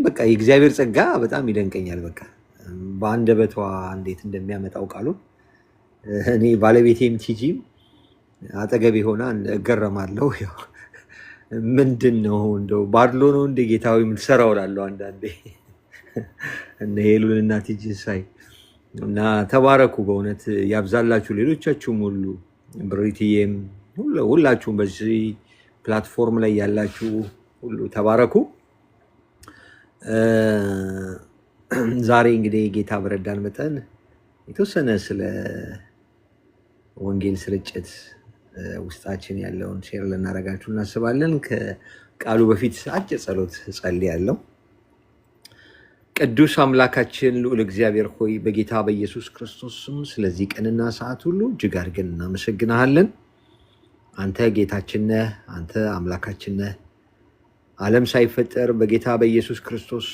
በቃ የእግዚአብሔር ጸጋ በጣም ይደንቀኛል። በቃ በአንደበቷ እንዴት እንደሚያመጣው ቃሉን እኔ ባለቤቴም ቲጂም አጠገቤ ሆና እገረማለሁ። ምንድን ነው እንደው ባድሎ ነው እንደ ጌታዊ የምትሰራው እላለሁ አንዳንዴ እነ ሄሉንና ቲጂን ሳይ እና ተባረኩ፣ በእውነት ያብዛላችሁ። ሌሎቻችሁም ሁሉ ብሪትዬም ሁላችሁም በዚህ ፕላትፎርም ላይ ያላችሁ ሁሉ ተባረኩ። ዛሬ እንግዲህ ጌታ በረዳን መጠን የተወሰነ ስለ ወንጌል ስርጭት ውስጣችን ያለውን ሼር ልናደርጋችሁ እናስባለን። ከቃሉ በፊት አጭር ጸሎት ጸልያለሁ። ቅዱስ አምላካችን ልዑል እግዚአብሔር ሆይ በጌታ በኢየሱስ ክርስቶስ ስም ስለዚህ ቀንና ሰዓት ሁሉ እጅግ አድርገን እናመሰግናለን። አንተ ጌታችን ነህ፣ አንተ አምላካችን ነህ። ዓለም ሳይፈጠር በጌታ በኢየሱስ ክርስቶስ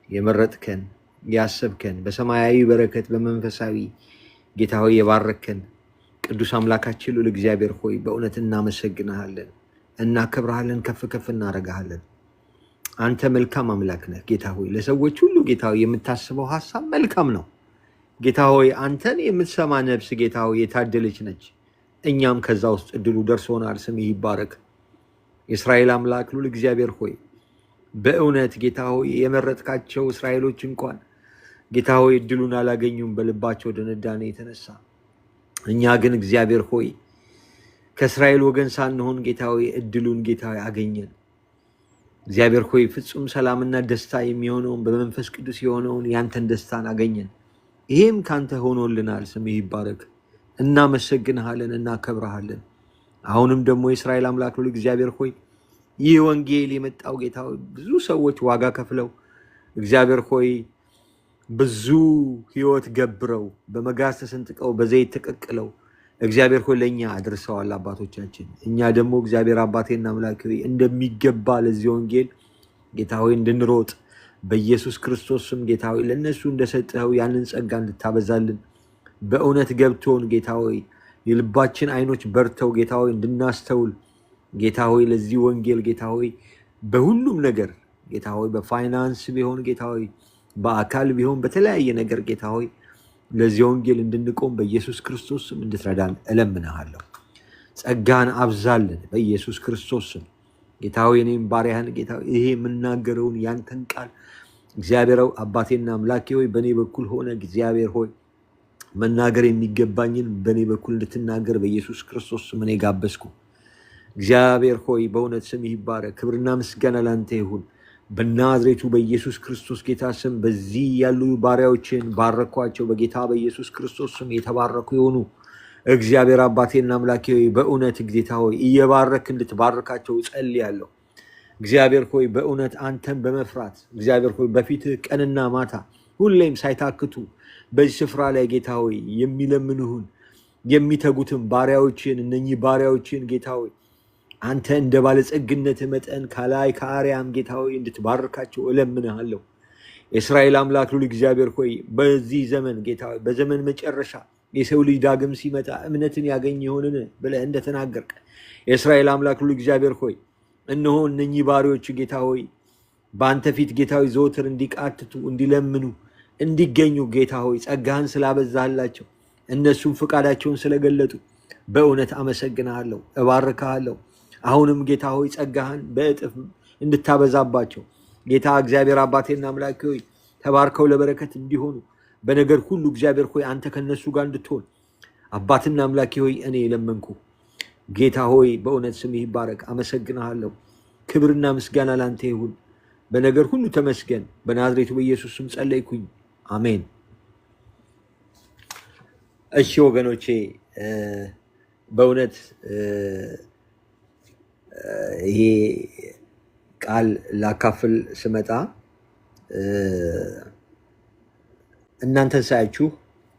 የመረጥከን ያሰብከን፣ በሰማያዊ በረከት በመንፈሳዊ ጌታ ሆይ የባረከን ቅዱስ አምላካችን ልዑል እግዚአብሔር ሆይ በእውነት እናመሰግናለን፣ እናከብርሃለን፣ ከፍ ከፍ እናደርግሃለን። አንተ መልካም አምላክ ነህ ጌታ ሆይ። ለሰዎች ሁሉ ጌታ ሆይ የምታስበው ሀሳብ መልካም ነው ጌታ ሆይ። አንተን የምትሰማ ነፍስ ጌታ ሆይ የታደለች ነች። እኛም ከዛ ውስጥ እድሉ ደርሶናል። ስምህ ይባረክ። የእስራኤል አምላክ ልዑል እግዚአብሔር ሆይ በእውነት ጌታ ሆይ የመረጥካቸው እስራኤሎች እንኳን ጌታ ሆይ እድሉን አላገኙም በልባቸው ድንዳኔ የተነሳ። እኛ ግን እግዚአብሔር ሆይ ከእስራኤል ወገን ሳንሆን ጌታ ሆይ እድሉን ጌታ ሆይ አገኘን። እግዚአብሔር ሆይ ፍጹም ሰላምና ደስታ የሚሆነውን በመንፈስ ቅዱስ የሆነውን ያንተን ደስታን አገኘን። ይሄም ካንተ ሆኖልናል። ስምህ ይባረክ። እናመሰግንሃለን፣ እናከብረሃለን። አሁንም ደግሞ የእስራኤል አምላክ ልዑል እግዚአብሔር ሆይ ይህ ወንጌል የመጣው ጌታ ሆይ ብዙ ሰዎች ዋጋ ከፍለው እግዚአብሔር ሆይ ብዙ ህይወት ገብረው በመጋዝ ተሰንጥቀው በዘይት ተቀቅለው እግዚአብሔር ሆይ ለእኛ አድርሰዋል አባቶቻችን። እኛ ደግሞ እግዚአብሔር አባቴና አምላክ ሆይ እንደሚገባ ለዚህ ወንጌል ጌታ ሆይ እንድንሮጥ በኢየሱስ ክርስቶስ ስም ጌታ ሆይ ለእነሱ እንደሰጠኸው ያንን ጸጋ እንድታበዛልን በእውነት ገብቶን ጌታ ሆይ የልባችን አይኖች በርተው ጌታ ሆይ እንድናስተውል ጌታ ሆይ ለዚህ ወንጌል ጌታ ሆይ በሁሉም ነገር ጌታ ሆይ በፋይናንስ ቢሆን ጌታ ሆይ በአካል ቢሆን በተለያየ ነገር ጌታ ሆይ ለዚህ ወንጌል እንድንቆም በኢየሱስ ክርስቶስ ስም እንድትረዳን እለምንሃለሁ። ጸጋን አብዛልን በኢየሱስ ክርስቶስ ስም ጌታ ሆይ። እኔም ባሪያህን ጌታ ሆይ ይሄ የምናገረውን ያንተን ቃል እግዚአብሔር አባቴና አምላኬ ሆይ በእኔ በኩል ሆነ እግዚአብሔር ሆይ መናገር የሚገባኝን በእኔ በኩል እንድትናገር በኢየሱስ ክርስቶስ ስም እኔ ጋበዝኩ። እግዚአብሔር ሆይ በእውነት ስምህ ይባረክ። ክብርና ምስጋና ላንተ ይሁን በናዝሬቱ በኢየሱስ ክርስቶስ ጌታ ስም። በዚህ ያሉ ባሪያዎችን ባረኳቸው በጌታ በኢየሱስ ክርስቶስ ስም። የተባረኩ የሆኑ እግዚአብሔር አባቴና አምላኬ ሆይ በእውነት ጌታ ሆይ እየባረክ እንድትባርካቸው ጸልያለሁ። እግዚአብሔር ሆይ በእውነት አንተን በመፍራት እግዚአብሔር ሆይ በፊትህ ቀንና ማታ ሁሌም ሳይታክቱ በዚህ ስፍራ ላይ ጌታ ሆይ የሚለምንሁን የሚተጉትን ባሪያዎችን እነኚህ ባሪያዎችን ጌታ ሆይ አንተ እንደ ባለጸግነት መጠን ከላይ ከአርያም ጌታ ሆይ እንድትባርካቸው እለምንሃለሁ። የእስራኤል አምላክ ልዑል እግዚአብሔር ሆይ በዚህ ዘመን ጌታ ሆይ በዘመን መጨረሻ የሰው ልጅ ዳግም ሲመጣ እምነትን ያገኝ ይሆንን ብለህ እንደተናገርክ የእስራኤል አምላክ ልዑል እግዚአብሔር ሆይ እነሆ እነኚህ ባሪያዎች ጌታ ሆይ በአንተ ፊት ጌታ ሆይ ዘወትር እንዲቃትቱ እንዲለምኑ እንዲገኙ ጌታ ሆይ ጸጋህን ስላበዛላቸው እነሱም ፍቃዳቸውን ስለገለጡ በእውነት አመሰግናለሁ፣ እባርካለሁ። አሁንም ጌታ ሆይ ጸጋህን በእጥፍ እንድታበዛባቸው ጌታ እግዚአብሔር አባቴና አምላኬ ሆይ ተባርከው ለበረከት እንዲሆኑ በነገር ሁሉ እግዚአብሔር ሆይ አንተ ከነሱ ጋር እንድትሆን አባትና አምላኬ ሆይ እኔ ለመንኩ። ጌታ ሆይ በእውነት ስምህ ይባረክ። አመሰግናለሁ። ክብርና ምስጋና ላንተ ይሁን። በነገር ሁሉ ተመስገን። በናዝሬቱ በኢየሱስ ስም ጸለይኩኝ፣ አሜን። እሺ ወገኖቼ በእውነት ይሄ ቃል ላካፍል ስመጣ እናንተን ሳያችሁ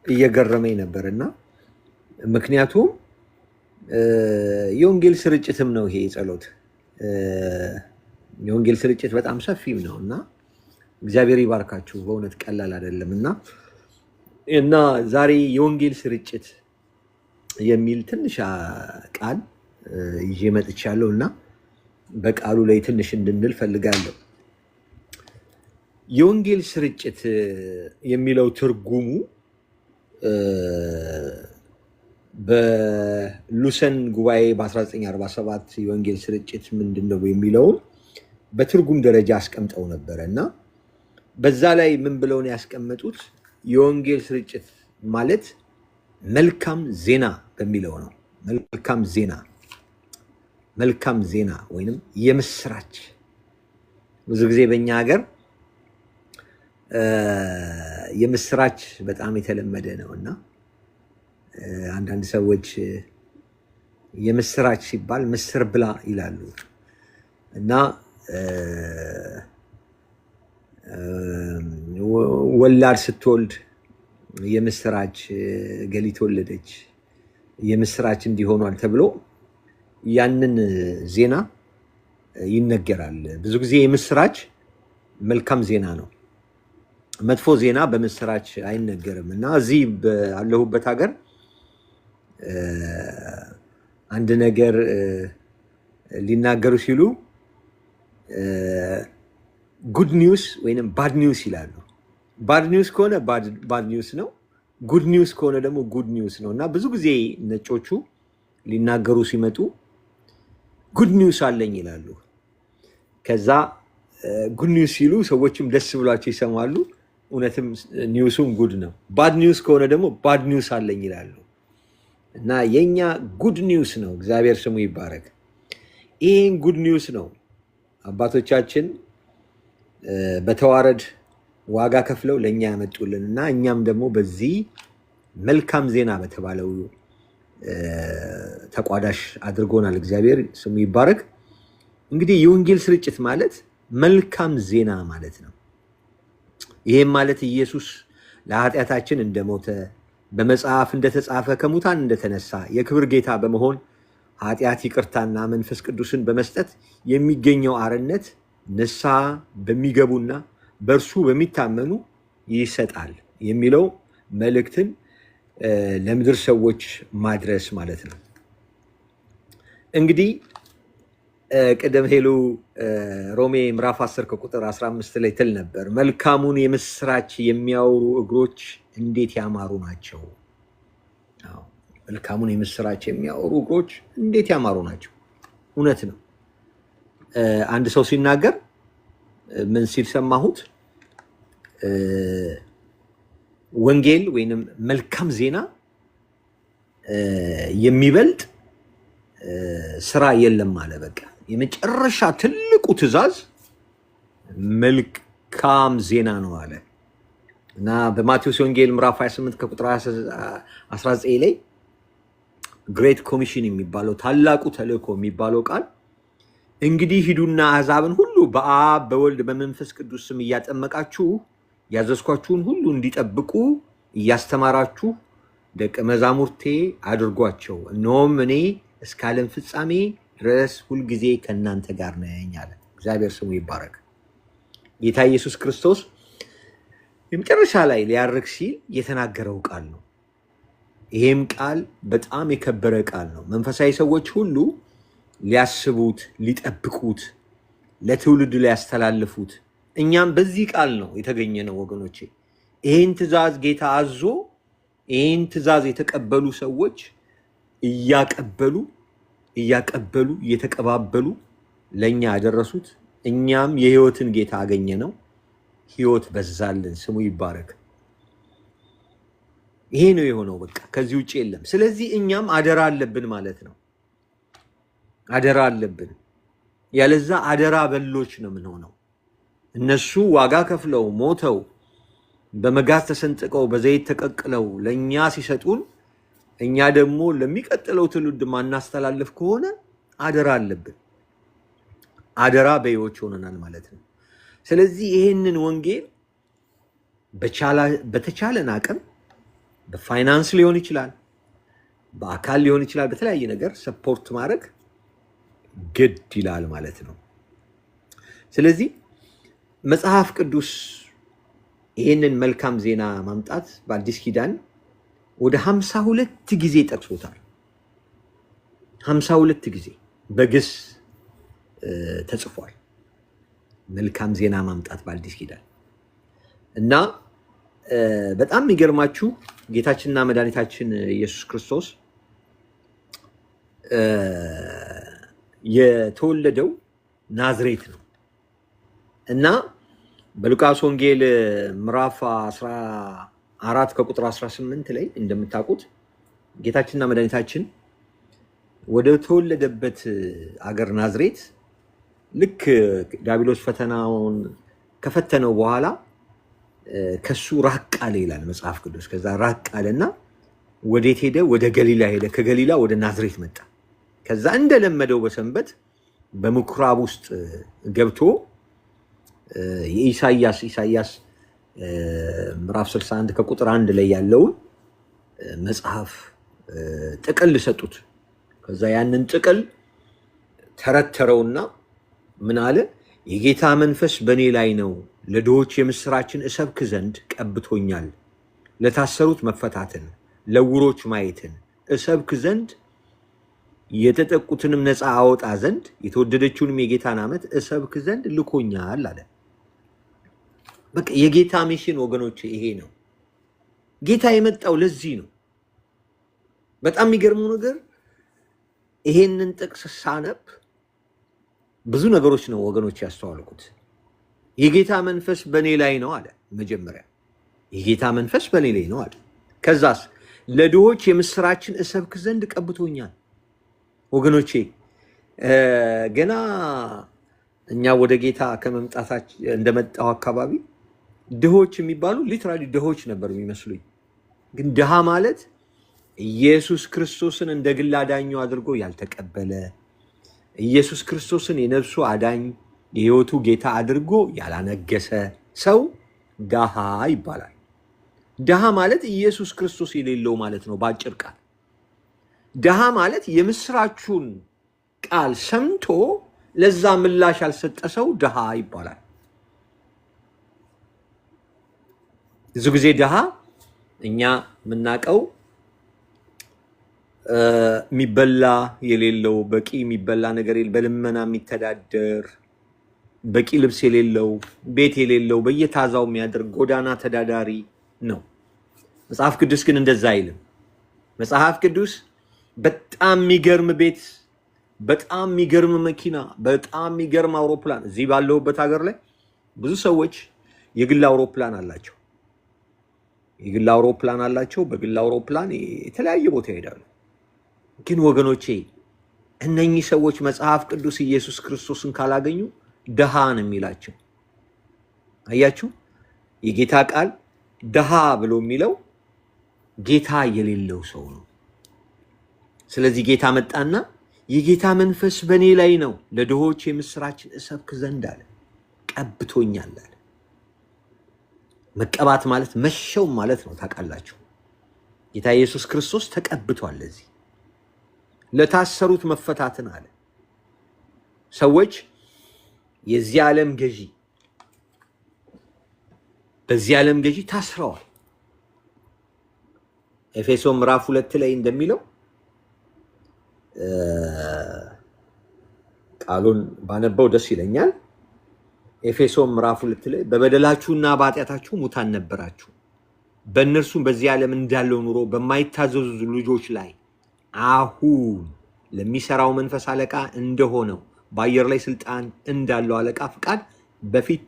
እየገረመኝ ነበርና ምክንያቱም የወንጌል ስርጭትም ነው ይሄ ጸሎት። የወንጌል ስርጭት በጣም ሰፊም ነው እና እግዚአብሔር ይባርካችሁ። በእውነት ቀላል አይደለም እና ዛሬ የወንጌል ስርጭት የሚል ትንሽ ቃል ይዤ መጥቻለሁ እና በቃሉ ላይ ትንሽ እንድንል ፈልጋለሁ። የወንጌል ስርጭት የሚለው ትርጉሙ በሉሰን ጉባኤ በ1947 የወንጌል ስርጭት ምንድነው የሚለውን በትርጉም ደረጃ አስቀምጠው ነበረ እና በዛ ላይ ምን ብለው ነው ያስቀመጡት? የወንጌል ስርጭት ማለት መልካም ዜና በሚለው ነው። መልካም ዜና ወይንም የምስራች። ብዙ ጊዜ በእኛ ሀገር የምስራች በጣም የተለመደ ነው እና አንዳንድ ሰዎች የምስራች ሲባል ምስር ብላ ይላሉ እና ወላድ ስትወልድ የምስራች ገሊት ወለደች የምስራች እንዲሆኗል ተብሎ ያንን ዜና ይነገራል። ብዙ ጊዜ የምስራች መልካም ዜና ነው። መጥፎ ዜና በምስራች አይነገርም እና እዚህ ባለሁበት ሀገር አንድ ነገር ሊናገሩ ሲሉ ጉድ ኒውስ ወይንም ባድ ኒውስ ይላሉ። ባድ ኒውስ ከሆነ ባድ ኒውስ ነው፣ ጉድ ኒውስ ከሆነ ደግሞ ጉድ ኒውስ ነው እና ብዙ ጊዜ ነጮቹ ሊናገሩ ሲመጡ ጉድ ኒውስ አለኝ ይላሉ። ከዛ ጉድ ኒውስ ሲሉ ሰዎችም ደስ ብሏቸው ይሰማሉ። እውነትም ኒውሱም ጉድ ነው። ባድ ኒውስ ከሆነ ደግሞ ባድ ኒውስ አለኝ ይላሉ እና የኛ ጉድ ኒውስ ነው። እግዚአብሔር ስሙ ይባረክ። ይህን ጉድ ኒውስ ነው አባቶቻችን በተዋረድ ዋጋ ከፍለው ለእኛ ያመጡልን እና እኛም ደግሞ በዚህ መልካም ዜና በተባለው ተቋዳሽ አድርጎናል። እግዚአብሔር ስሙ ይባረክ። እንግዲህ የወንጌል ስርጭት ማለት መልካም ዜና ማለት ነው። ይህም ማለት ኢየሱስ ለኃጢአታችን እንደሞተ በመጽሐፍ እንደተጻፈ ከሙታን እንደተነሳ የክብር ጌታ በመሆን ኃጢአት ይቅርታና መንፈስ ቅዱስን በመስጠት የሚገኘው አርነት ንስሐ በሚገቡና በእርሱ በሚታመኑ ይሰጣል የሚለው መልእክትን ለምድር ሰዎች ማድረስ ማለት ነው። እንግዲህ ቅድም ሄሉ ሮሜ ምዕራፍ 10 ከቁጥር 15 ላይ ትል ነበር፣ መልካሙን የምስራች የሚያወሩ እግሮች እንዴት ያማሩ ናቸው። መልካሙን የምስራች የሚያወሩ እግሮች እንዴት ያማሩ ናቸው። እውነት ነው። አንድ ሰው ሲናገር ምን ሲል ሰማሁት? ወንጌል ወይንም መልካም ዜና የሚበልጥ ስራ የለም አለ። በቃ የመጨረሻ ትልቁ ትእዛዝ መልካም ዜና ነው አለ እና በማቴዎስ ወንጌል ምዕራፍ 28 ከቁጥር 19 ላይ ግሬት ኮሚሽን የሚባለው ታላቁ ተልእኮ የሚባለው ቃል እንግዲህ ሂዱና አሕዛብን ሁሉ በአብ በወልድ በመንፈስ ቅዱስ ስም እያጠመቃችሁ ያዘዝኳችሁን ሁሉ እንዲጠብቁ እያስተማራችሁ ደቀ መዛሙርቴ አድርጓቸው፣ እነሆም እኔ እስከ ዓለም ፍጻሜ ድረስ ሁልጊዜ ከእናንተ ጋር ነኝ አለ። እግዚአብሔር ስሙ ይባረክ። ጌታ ኢየሱስ ክርስቶስ የመጨረሻ ላይ ሊያርግ ሲል የተናገረው ቃል ነው። ይሄም ቃል በጣም የከበረ ቃል ነው። መንፈሳዊ ሰዎች ሁሉ ሊያስቡት፣ ሊጠብቁት፣ ለትውልድ ሊያስተላልፉት፣ እኛም በዚህ ቃል ነው የተገኘ ነው ወገኖቼ። ይህን ትእዛዝ ጌታ አዞ ይህን ትእዛዝ የተቀበሉ ሰዎች እያቀበሉ እየተቀባበሉ ለእኛ ያደረሱት፣ እኛም የህይወትን ጌታ አገኘ ነው። ህይወት በዛልን። ስሙ ይባረክ። ይሄ ነው የሆነው። በቃ ከዚህ ውጭ የለም። ስለዚህ እኛም አደራ አለብን ማለት ነው። አደራ አለብን። ያለዛ አደራ በሎች ነው የምንሆነው። እነሱ ዋጋ ከፍለው ሞተው በመጋዝ ተሰንጥቀው በዘይት ተቀቅለው ለእኛ ሲሰጡን እኛ ደግሞ ለሚቀጥለው ትውልድ ማናስተላልፍ ከሆነ አደራ አለብን። አደራ በሕይወት ሆነናል ማለት ነው። ስለዚህ ይህንን ወንጌል በተቻለን አቅም በፋይናንስ ሊሆን ይችላል፣ በአካል ሊሆን ይችላል፣ በተለያየ ነገር ሰፖርት ማድረግ ግድ ይላል ማለት ነው። ስለዚህ መጽሐፍ ቅዱስ ይህንን መልካም ዜና ማምጣት በአዲስ ኪዳን ወደ 52 ጊዜ ጠቅሶታል። 52 ጊዜ በግስ ተጽፏል። መልካም ዜና ማምጣት በአዲስ ኪዳን እና በጣም የሚገርማችሁ ጌታችንና መድኃኒታችን ኢየሱስ ክርስቶስ የተወለደው ናዝሬት ነው እና በሉቃስ ወንጌል ምዕራፍ 14 ከቁጥር 18 ላይ እንደምታውቁት ጌታችንና መድኃኒታችን ወደ ተወለደበት አገር ናዝሬት ልክ ዲያብሎስ ፈተናውን ከፈተነው በኋላ ከሱ ራቅ አለ ይላል መጽሐፍ ቅዱስ። ከዛ ራቅ አለና ወዴት ሄደ? ወደ ገሊላ ሄደ። ከገሊላ ወደ ናዝሬት መጣ። ከዛ እንደለመደው በሰንበት በምኩራብ ውስጥ ገብቶ የኢሳይያስ ምዕራፍ 61 ከቁጥር 1 ላይ ያለውን መጽሐፍ ጥቅል ሰጡት። ከዛ ያንን ጥቅል ተረተረውና ምን አለ? የጌታ መንፈስ በእኔ ላይ ነው፣ ለድሆች የምስራችን እሰብክ ዘንድ ቀብቶኛል፣ ለታሰሩት መፈታትን፣ ለዕውሮች ማየትን እሰብክ ዘንድ፣ የተጠቁትንም ነፃ አወጣ ዘንድ፣ የተወደደችውንም የጌታን ዓመት እሰብክ ዘንድ ልኮኛል አለ። በቃ የጌታ ሚሽን ወገኖች ይሄ ነው። ጌታ የመጣው ለዚህ ነው። በጣም የሚገርመው ነገር ይሄንን ጥቅስ ሳነብ ብዙ ነገሮች ነው ወገኖች ያስተዋልኩት። የጌታ መንፈስ በእኔ ላይ ነው አለ። መጀመሪያ የጌታ መንፈስ በእኔ ላይ ነው አለ። ከዛስ ለድሆች የምስራችን እሰብክ ዘንድ ቀብቶኛል። ወገኖቼ ገና እኛ ወደ ጌታ ከመምጣታችን እንደመጣው አካባቢ ድሆች የሚባሉ ሊትራሊ ድሆች ነበር የሚመስሉኝ። ግን ድሃ ማለት ኢየሱስ ክርስቶስን እንደ ግል አዳኙ አድርጎ ያልተቀበለ፣ ኢየሱስ ክርስቶስን የነፍሱ አዳኝ የህይወቱ ጌታ አድርጎ ያላነገሰ ሰው ድሃ ይባላል። ድሃ ማለት ኢየሱስ ክርስቶስ የሌለው ማለት ነው በአጭር ቃል። ድሃ ማለት የምስራቹን ቃል ሰምቶ ለዛ ምላሽ ያልሰጠ ሰው ድሃ ይባላል። ብዙ ጊዜ ድሃ እኛ የምናውቀው የሚበላ የሌለው፣ በቂ የሚበላ ነገር በልመና የሚተዳደር፣ በቂ ልብስ የሌለው፣ ቤት የሌለው፣ በየታዛው የሚያደርግ ጎዳና ተዳዳሪ ነው። መጽሐፍ ቅዱስ ግን እንደዛ አይልም። መጽሐፍ ቅዱስ በጣም የሚገርም ቤት፣ በጣም የሚገርም መኪና፣ በጣም የሚገርም አውሮፕላን፣ እዚህ ባለሁበት ሀገር ላይ ብዙ ሰዎች የግል አውሮፕላን አላቸው። የግል አውሮፕላን አላቸው። በግል አውሮፕላን የተለያየ ቦታ ይሄዳሉ። ግን ወገኖቼ እነኚህ ሰዎች መጽሐፍ ቅዱስ ኢየሱስ ክርስቶስን ካላገኙ ድሃ ነው የሚላቸው። አያችሁ፣ የጌታ ቃል ድሃ ብሎ የሚለው ጌታ የሌለው ሰው ነው። ስለዚህ ጌታ መጣና የጌታ መንፈስ በእኔ ላይ ነው፣ ለድሆች የምስራችን እሰብክ ዘንድ አለ፣ ቀብቶኛል አለ። መቀባት ማለት መሸው ማለት ነው። ታውቃላችሁ፣ ጌታ ኢየሱስ ክርስቶስ ተቀብቷል። ለዚህ ለታሰሩት መፈታትን አለ። ሰዎች የዚህ ዓለም ገዢ፣ በዚህ ዓለም ገዢ ታስረዋል። ኤፌሶን ምዕራፍ 2 ላይ እንደሚለው ቃሉን ባነበው ደስ ይለኛል። ኤፌሶን ምዕራፍ 2 ላይ በበደላችሁና በኃጢአታችሁ ሙታን ነበራችሁ፣ በእነርሱም በዚህ ዓለም እንዳለው ኑሮ በማይታዘዙ ልጆች ላይ አሁን ለሚሰራው መንፈስ አለቃ እንደሆነው በአየር ላይ ስልጣን እንዳለው አለቃ ፍቃድ በፊት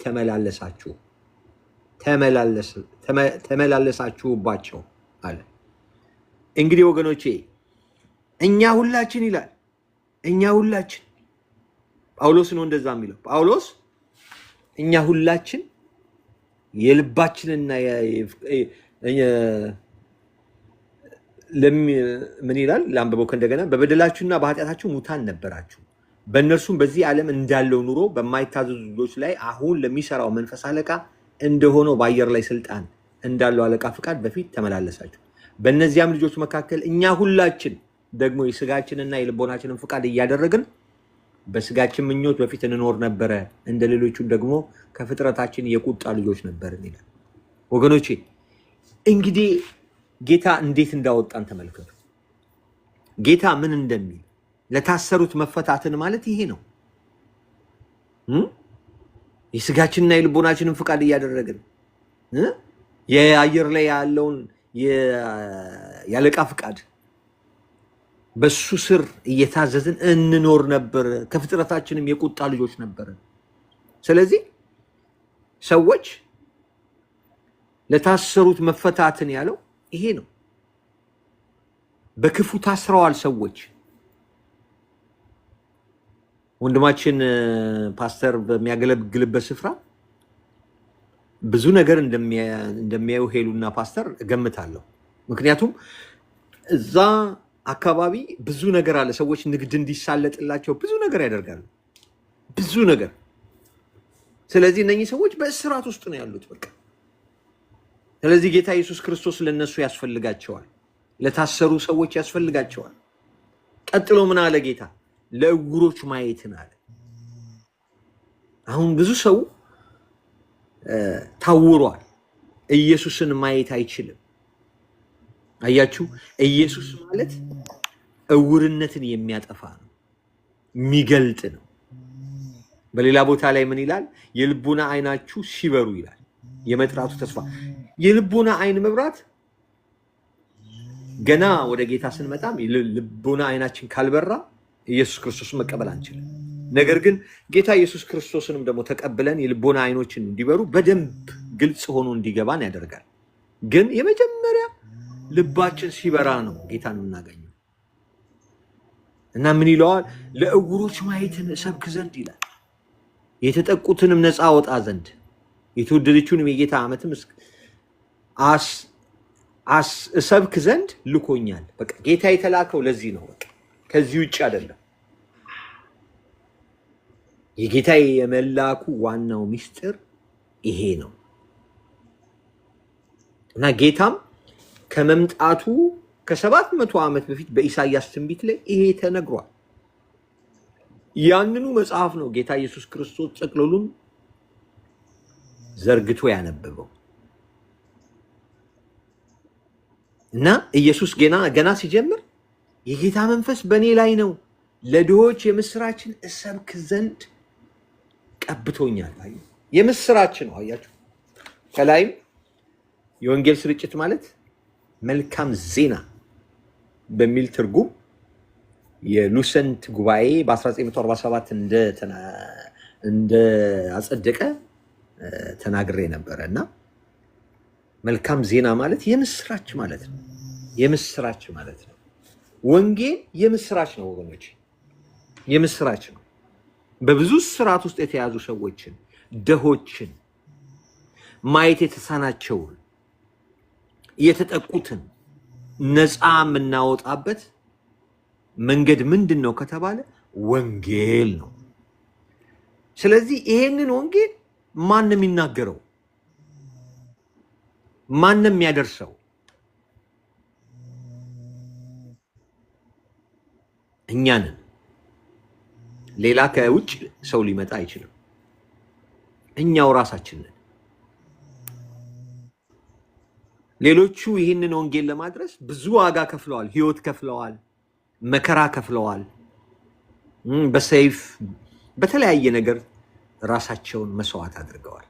ተመላለሳችሁባቸው አለ። እንግዲህ ወገኖቼ እኛ ሁላችን ይላል፣ እኛ ሁላችን፣ ጳውሎስ ነው እንደዛ የሚለው። ጳውሎስ እኛ ሁላችን የልባችንና ምን ይላል? ለአንብበው ከእንደገና በበደላችሁና በኃጢአታችሁ ሙታን ነበራችሁ፣ በእነርሱም በዚህ ዓለም እንዳለው ኑሮ በማይታዘዙ ልጆች ላይ አሁን ለሚሰራው መንፈስ አለቃ እንደሆነው በአየር ላይ ስልጣን እንዳለው አለቃ ፍቃድ በፊት ተመላለሳችሁ። በእነዚያም ልጆች መካከል እኛ ሁላችን ደግሞ የስጋችንና የልቦናችንን ፍቃድ እያደረግን በስጋችን ምኞት በፊት እንኖር ነበረ፣ እንደ ሌሎቹም ደግሞ ከፍጥረታችን የቁጣ ልጆች ነበርን ይላል። ወገኖቼ እንግዲህ ጌታ እንዴት እንዳወጣን ተመልከቱ። ጌታ ምን እንደሚል፣ ለታሰሩት መፈታትን ማለት ይሄ ነው። የስጋችንና የልቦናችንን ፍቃድ እያደረግን የአየር ላይ ያለውን ያለቃ ፍቃድ በሱ ስር እየታዘዝን እንኖር ነበር። ከፍጥረታችንም የቁጣ ልጆች ነበር። ስለዚህ ሰዎች ለታሰሩት መፈታትን ያለው ይሄ ነው። በክፉ ታስረዋል ሰዎች። ወንድማችን ፓስተር በሚያገለግልበት ስፍራ ብዙ ነገር እንደሚያዩ ሄሉና ፓስተር እገምታለሁ። ምክንያቱም እዛ አካባቢ ብዙ ነገር አለ። ሰዎች ንግድ እንዲሳለጥላቸው ብዙ ነገር ያደርጋሉ፣ ብዙ ነገር። ስለዚህ እነኚህ ሰዎች በእስራት ውስጥ ነው ያሉት በቃ። ስለዚህ ጌታ ኢየሱስ ክርስቶስ ለነሱ ያስፈልጋቸዋል፣ ለታሰሩ ሰዎች ያስፈልጋቸዋል። ቀጥሎ ምን አለ ጌታ? ለዕውሮች ማየትን አለ። አሁን ብዙ ሰው ታውሯል፣ ኢየሱስን ማየት አይችልም። አያችሁ፣ ኢየሱስ ማለት ዕውርነትን የሚያጠፋ ነው፣ የሚገልጥ ነው። በሌላ ቦታ ላይ ምን ይላል? የልቦና አይናችሁ ሲበሩ ይላል። የመጥራቱ ተስፋ የልቦና አይን መብራት ገና ወደ ጌታ ስንመጣም ልቦና አይናችን ካልበራ ኢየሱስ ክርስቶስን መቀበል አንችልም። ነገር ግን ጌታ ኢየሱስ ክርስቶስንም ደግሞ ተቀብለን የልቦና አይኖችን እንዲበሩ በደንብ ግልጽ ሆኖ እንዲገባን ያደርጋል። ግን የመጀመሪያ ልባችን ሲበራ ነው ጌታን የምናገኘው። እና ምን ይለዋል? ለዕውሮች ማየትን እሰብክ ዘንድ ይላል። የተጠቁትንም ነፃ ወጣ ዘንድ የተወደደችውንም የጌታ ዓመትም እሰብክ ዘንድ ልኮኛል። በቃ ጌታ የተላከው ለዚህ ነው። በቃ ከዚህ ውጭ አይደለም። የጌታ የመላኩ ዋናው ምስጢር ይሄ ነው። እና ጌታም ከመምጣቱ ከ700 ዓመት በፊት በኢሳይያስ ትንቢት ላይ ይሄ ተነግሯል። ያንኑ መጽሐፍ ነው ጌታ ኢየሱስ ክርስቶስ ጥቅልሉን ዘርግቶ ያነበበው። እና ኢየሱስ ገና ሲጀምር የጌታ መንፈስ በእኔ ላይ ነው፣ ለድሆች የምስራችን እሰብክ ዘንድ ቀብቶኛል። የምስራች ነው። አያችሁ፣ ከላይም የወንጌል ስርጭት ማለት መልካም ዜና በሚል ትርጉም የሉሰንት ጉባኤ በ1947 እንደ አጸደቀ ተናግሬ ነበረ። እና መልካም ዜና ማለት የምስራች ማለት ነው። የምስራች ማለት ነው። ወንጌል የምስራች ነው ወገኖች፣ የምስራች ነው። በብዙ ስርዓት ውስጥ የተያዙ ሰዎችን፣ ደሆችን፣ ማየት የተሳናቸውን፣ የተጠቁትን ነፃ የምናወጣበት መንገድ ምንድን ነው ከተባለ ወንጌል ነው። ስለዚህ ይሄንን ወንጌል ማን ነው የሚናገረው? ማን ነው የሚያደርሰው? እኛ ነን። ሌላ ከውጭ ሰው ሊመጣ አይችልም። እኛው ራሳችን ነን። ሌሎቹ ይህንን ወንጌል ለማድረስ ብዙ ዋጋ ከፍለዋል፣ ህይወት ከፍለዋል፣ መከራ ከፍለዋል፣ በሰይፍ በተለያየ ነገር ራሳቸውን መስዋዕት አድርገዋል።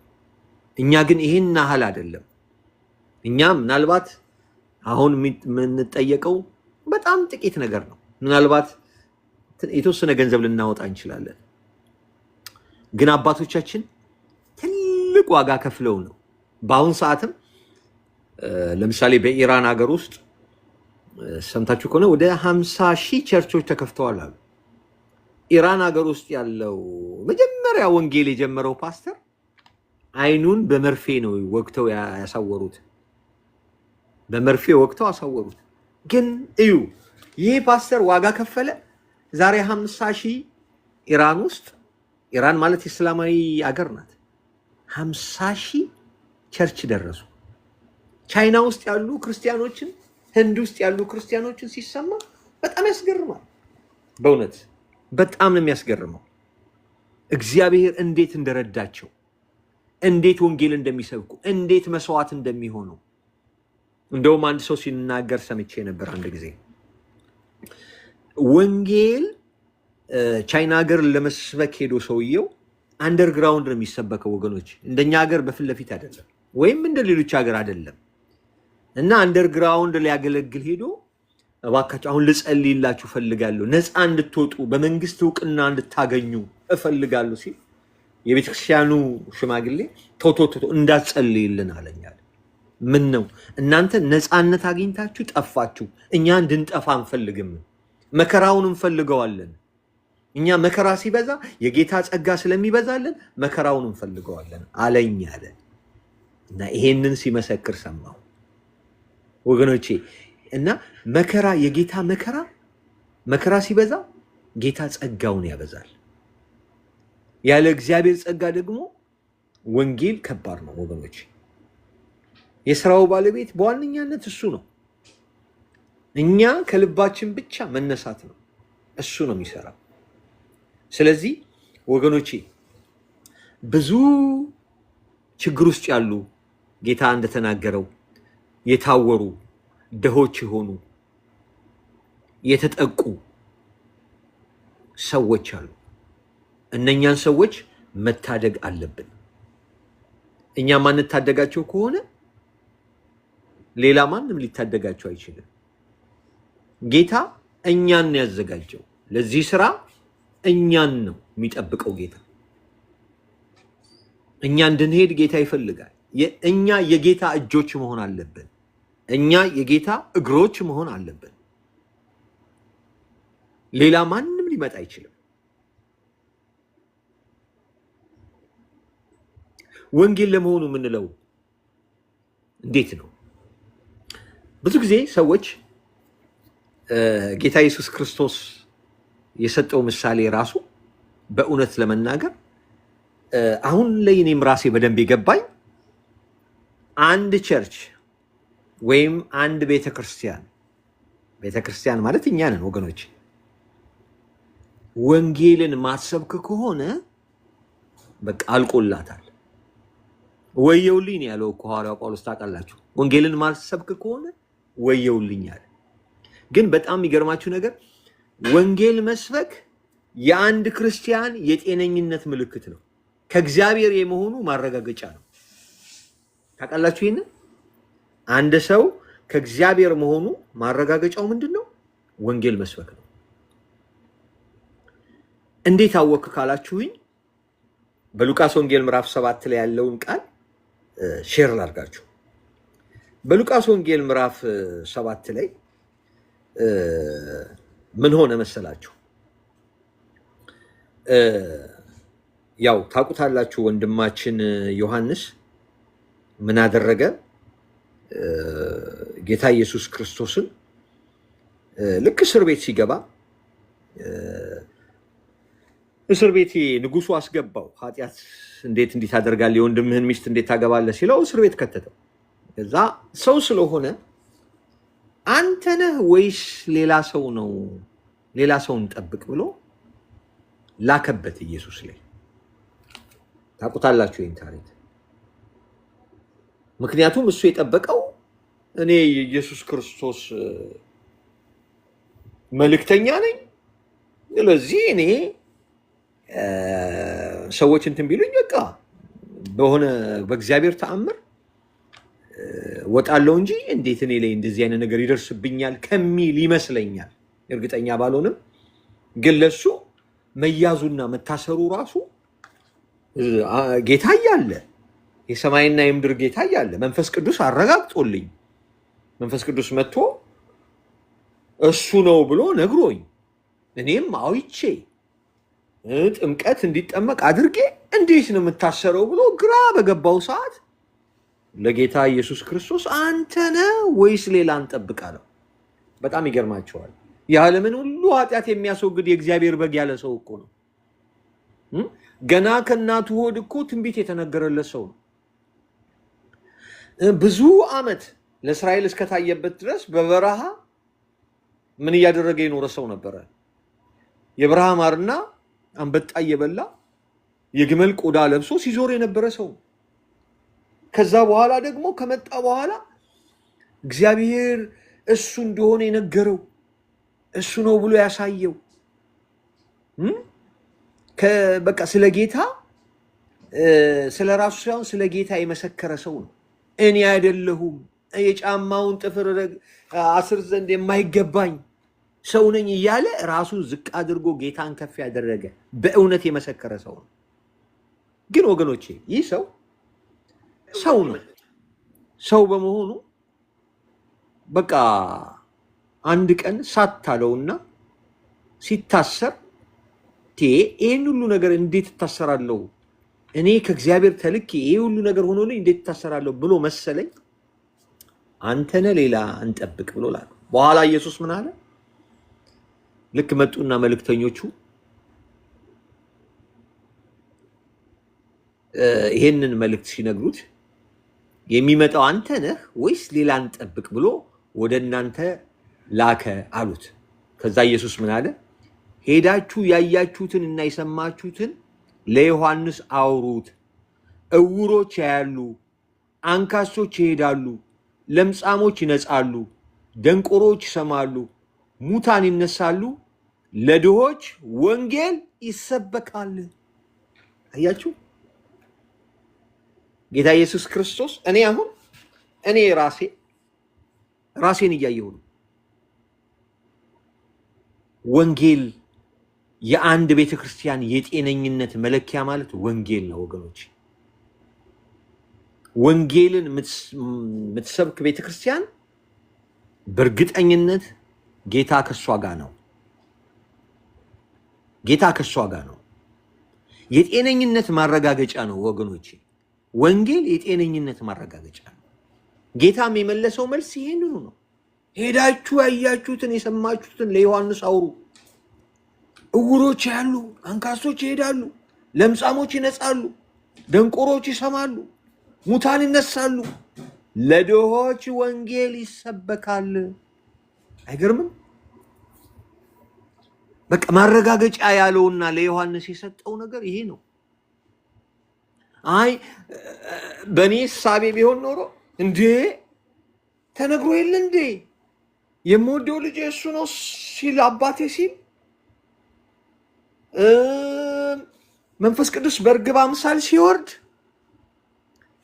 እኛ ግን ይህን ያህል አይደለም። እኛ ምናልባት አሁን የምንጠየቀው በጣም ጥቂት ነገር ነው። ምናልባት የተወሰነ ገንዘብ ልናወጣ እንችላለን። ግን አባቶቻችን ትልቅ ዋጋ ከፍለው ነው። በአሁን ሰዓትም ለምሳሌ በኢራን ሀገር ውስጥ ሰምታችሁ ከሆነ ወደ 50,000 ቸርቾች ተከፍተዋል አሉ። ኢራን ሀገር ውስጥ ያለው መጀመሪያ ወንጌል የጀመረው ፓስተር አይኑን በመርፌ ነው ወቅተው ያሳወሩት። በመርፌ ወቅተው አሳወሩት። ግን እዩ፣ ይሄ ፓስተር ዋጋ ከፈለ። ዛሬ 50,000 ኢራን ውስጥ፣ ኢራን ማለት የእስላማዊ ሀገር ናት፣ 50,000 ቸርች ደረሱ። ቻይና ውስጥ ያሉ ክርስቲያኖችን፣ ህንድ ውስጥ ያሉ ክርስቲያኖችን ሲሰማ በጣም ያስገርማል። በእውነት በጣም ነው የሚያስገርመው። እግዚአብሔር እንዴት እንደረዳቸው፣ እንዴት ወንጌል እንደሚሰብኩ፣ እንዴት መስዋዕት እንደሚሆኑ። እንደውም አንድ ሰው ሲናገር ሰምቼ ነበር አንድ ጊዜ። ወንጌል ቻይና ሀገር ለመስበክ ሄዶ ሰውየው አንደርግራውንድ ነው የሚሰበከው ወገኖች። እንደኛ ሀገር በፊት ለፊት አይደለም። ወይም እንደ ሌሎች ሀገር አይደለም እና አንደርግራውንድ ሊያገለግል ሄዶ እባካችሁ አሁን ልጸልይላችሁ ፈልጋለሁ፣ ነፃ እንድትወጡ በመንግስት እውቅና እንድታገኙ እፈልጋለሁ ሲል የቤተክርስቲያኑ ሽማግሌ ቶቶቶ እንዳትጸልይልን አለኛል። ምን ነው እናንተ ነፃነት አግኝታችሁ ጠፋችሁ፣ እኛ እንድንጠፋ አንፈልግም፣ መከራውን እንፈልገዋለን። እኛ መከራ ሲበዛ የጌታ ጸጋ ስለሚበዛልን መከራውን እንፈልገዋለን አለኝ አለ እና ይሄንን ሲመሰክር ሰማሁ ወገኖቼ። እና መከራ የጌታ መከራ ሲበዛ ጌታ ጸጋውን ያበዛል። ያለ እግዚአብሔር ጸጋ ደግሞ ወንጌል ከባድ ነው ወገኖቼ። የሥራው ባለቤት በዋነኛነት እሱ ነው። እኛ ከልባችን ብቻ መነሳት ነው፣ እሱ ነው የሚሰራው። ስለዚህ ወገኖቼ ብዙ ችግር ውስጥ ያሉ ጌታ እንደተናገረው የታወሩ ድሆች የሆኑ የተጠቁ ሰዎች አሉ። እነኛን ሰዎች መታደግ አለብን። እኛ ማንታደጋቸው ከሆነ ሌላ ማንም ሊታደጋቸው አይችልም። ጌታ እኛን ያዘጋጀው ለዚህ ስራ፣ እኛን ነው የሚጠብቀው ጌታ። እኛ እንድንሄድ ጌታ ይፈልጋል። እኛ የጌታ እጆች መሆን አለብን። እኛ የጌታ እግሮች መሆን አለብን። ሌላ ማንም ሊመጣ አይችልም። ወንጌል ለመሆኑ የምንለው እንዴት ነው? ብዙ ጊዜ ሰዎች ጌታ ኢየሱስ ክርስቶስ የሰጠው ምሳሌ ራሱ በእውነት ለመናገር አሁን ላይ እኔም ራሴ በደንብ የገባኝ አንድ ቸርች ወይም አንድ ቤተክርስቲያን ማለት እኛ ነን ወገኖች፣ ወንጌልን ማሰብክ ከሆነ በቃ አልቆላታል። ወየውልኝ ያለው እኮ ሐዋርያው ጳውሎስ ታውቃላችሁ። ወንጌልን ማሰብክ ከሆነ ወየውልኝ አለ። ግን በጣም የሚገርማችሁ ነገር ወንጌል መስበክ የአንድ ክርስቲያን የጤነኝነት ምልክት ነው፣ ከእግዚአብሔር የመሆኑ ማረጋገጫ ነው። ታውቃላችሁ ይሄንን? አንድ ሰው ከእግዚአብሔር መሆኑ ማረጋገጫው ምንድነው? ወንጌል መስበክ ነው። እንዴት አወክ ካላችሁኝ በሉቃስ ወንጌል ምዕራፍ 7 ላይ ያለውን ቃል ሼር ላድርጋችሁ። በሉቃስ ወንጌል ምዕራፍ 7 ላይ ምን ሆነ መሰላችሁ? ያው ታውቁታላችሁ፣ ወንድማችን ዮሐንስ ምን አደረገ? ጌታ ኢየሱስ ክርስቶስን ልክ እስር ቤት ሲገባ እስር ቤት ንጉሱ አስገባው። ኃጢአት እንዴት እንዲህ ታደርጋለህ? የወንድምህን ሚስት እንዴት ታገባለህ? ሲለው እስር ቤት ከተተው። ከዛ ሰው ስለሆነ አንተ ነህ ወይስ ሌላ ሰው ነው? ሌላ ሰውን ጠብቅ ብሎ ላከበት ኢየሱስ ላይ። ታውቁታላችሁ ይህን ታሪክ። ምክንያቱም እሱ የጠበቀው እኔ የኢየሱስ ክርስቶስ መልእክተኛ ነኝ፣ ስለዚህ እኔ ሰዎች እንትን ቢሉኝ በቃ በሆነ በእግዚአብሔር ተአምር ወጣለው እንጂ እንዴት እኔ ላይ እንደዚህ አይነት ነገር ይደርስብኛል ከሚል ይመስለኛል። እርግጠኛ ባልሆንም ግን ለሱ መያዙና መታሰሩ ራሱ ጌታ እያለ የሰማይና የምድር ጌታ እያለ መንፈስ ቅዱስ አረጋግጦልኝ መንፈስ ቅዱስ መጥቶ እሱ ነው ብሎ ነግሮኝ እኔም አውይቼ ጥምቀት እንዲጠመቅ አድርጌ እንዴት ነው የምታሰረው ብሎ ግራ በገባው ሰዓት ለጌታ ኢየሱስ ክርስቶስ አንተ ነህ ወይስ ሌላ እንጠብቃለሁ? በጣም ይገርማቸዋል። የዓለምን ሁሉ ኃጢአት የሚያስወግድ የእግዚአብሔር በግ ያለ ሰው እኮ ነው። ገና ከእናቱ ሆድ እኮ ትንቢት የተነገረለት ሰው ነው። ብዙ ዓመት ለእስራኤል እስከታየበት ድረስ በበረሃ ምን እያደረገ የኖረ ሰው ነበረ። የበረሃ ማርና አንበጣ እየበላ የግመል ቆዳ ለብሶ ሲዞር የነበረ ሰው። ከዛ በኋላ ደግሞ ከመጣ በኋላ እግዚአብሔር እሱ እንደሆነ የነገረው እሱ ነው ብሎ ያሳየው በቃ ስለ ጌታ ስለ ራሱ ሳይሆን ስለ ጌታ የመሰከረ ሰው ነው። እኔ አይደለሁም የጫማውን ጥፍር አስር ዘንድ የማይገባኝ ሰው ነኝ እያለ ራሱን ዝቅ አድርጎ ጌታን ከፍ ያደረገ በእውነት የመሰከረ ሰው ነው። ግን ወገኖቼ ይህ ሰው ነው። ሰው በመሆኑ በቃ አንድ ቀን ሳታለውና ሲታሰር ይህን ሁሉ ነገር እንዴት እታሰራለሁ? እኔ ከእግዚአብሔር ተልኬ ይህ ሁሉ ነገር ሆኖልኝ እንዴት እታሰራለሁ ብሎ መሰለኝ። አንተነ ሌላ እንጠብቅ ብሎ ላለ። በኋላ ኢየሱስ ምን አለ? ልክ መጡና መልእክተኞቹ ይሄንን መልእክት ሲነግሩት የሚመጣው አንተ ነህ ወይስ ሌላ እንጠብቅ ብሎ ወደ እናንተ ላከ አሉት። ከዛ ኢየሱስ ምን አለ? ሄዳችሁ ያያችሁትን እና የሰማችሁትን ለዮሐንስ አውሩት። እውሮች ያያሉ፣ አንካሶች ይሄዳሉ፣ ለምጻሞች ይነጻሉ፣ ደንቆሮች ይሰማሉ፣ ሙታን ይነሳሉ፣ ለድሆች ወንጌል ይሰበካል። አያችሁ ጌታ ኢየሱስ ክርስቶስ እኔ ራሴን እያየሁ ነው። ወንጌል የአንድ ቤተክርስቲያን የጤነኝነት መለኪያ ማለት ወንጌል ነው ወገኖች። ወንጌልን የምትሰብክ ቤተክርስቲያን በእርግጠኝነት ጌታ ከሷ ጋር ነው። ጌታ ከሷ ጋር ነው። የጤነኝነት ማረጋገጫ ነው ወገኖች። ወንጌል የጤነኝነት ማረጋገጫ ነው። ጌታም የመለሰው መልስ ይሄንኑ ነው። ሄዳችሁ ያያችሁትን የሰማችሁትን ለዮሐንስ አውሩ። እውሮች ያሉ፣ አንካሶች ይሄዳሉ፣ ለምጻሞች ይነጻሉ፣ ደንቆሮች ይሰማሉ፣ ሙታን ይነሳሉ፣ ለድሆች ወንጌል ይሰበካል። አይገርምም? በቃ ማረጋገጫ ያለውና ለዮሐንስ የሰጠው ነገር ይሄ ነው። አይ በኔ ሳቤ ቢሆን ኖሮ እንዴ ተነግሮ የለ እንዴ የምወደው ልጅ እሱ ነው ሲል አባቴ ሲል መንፈስ ቅዱስ በርግብ አምሳል ሲወርድ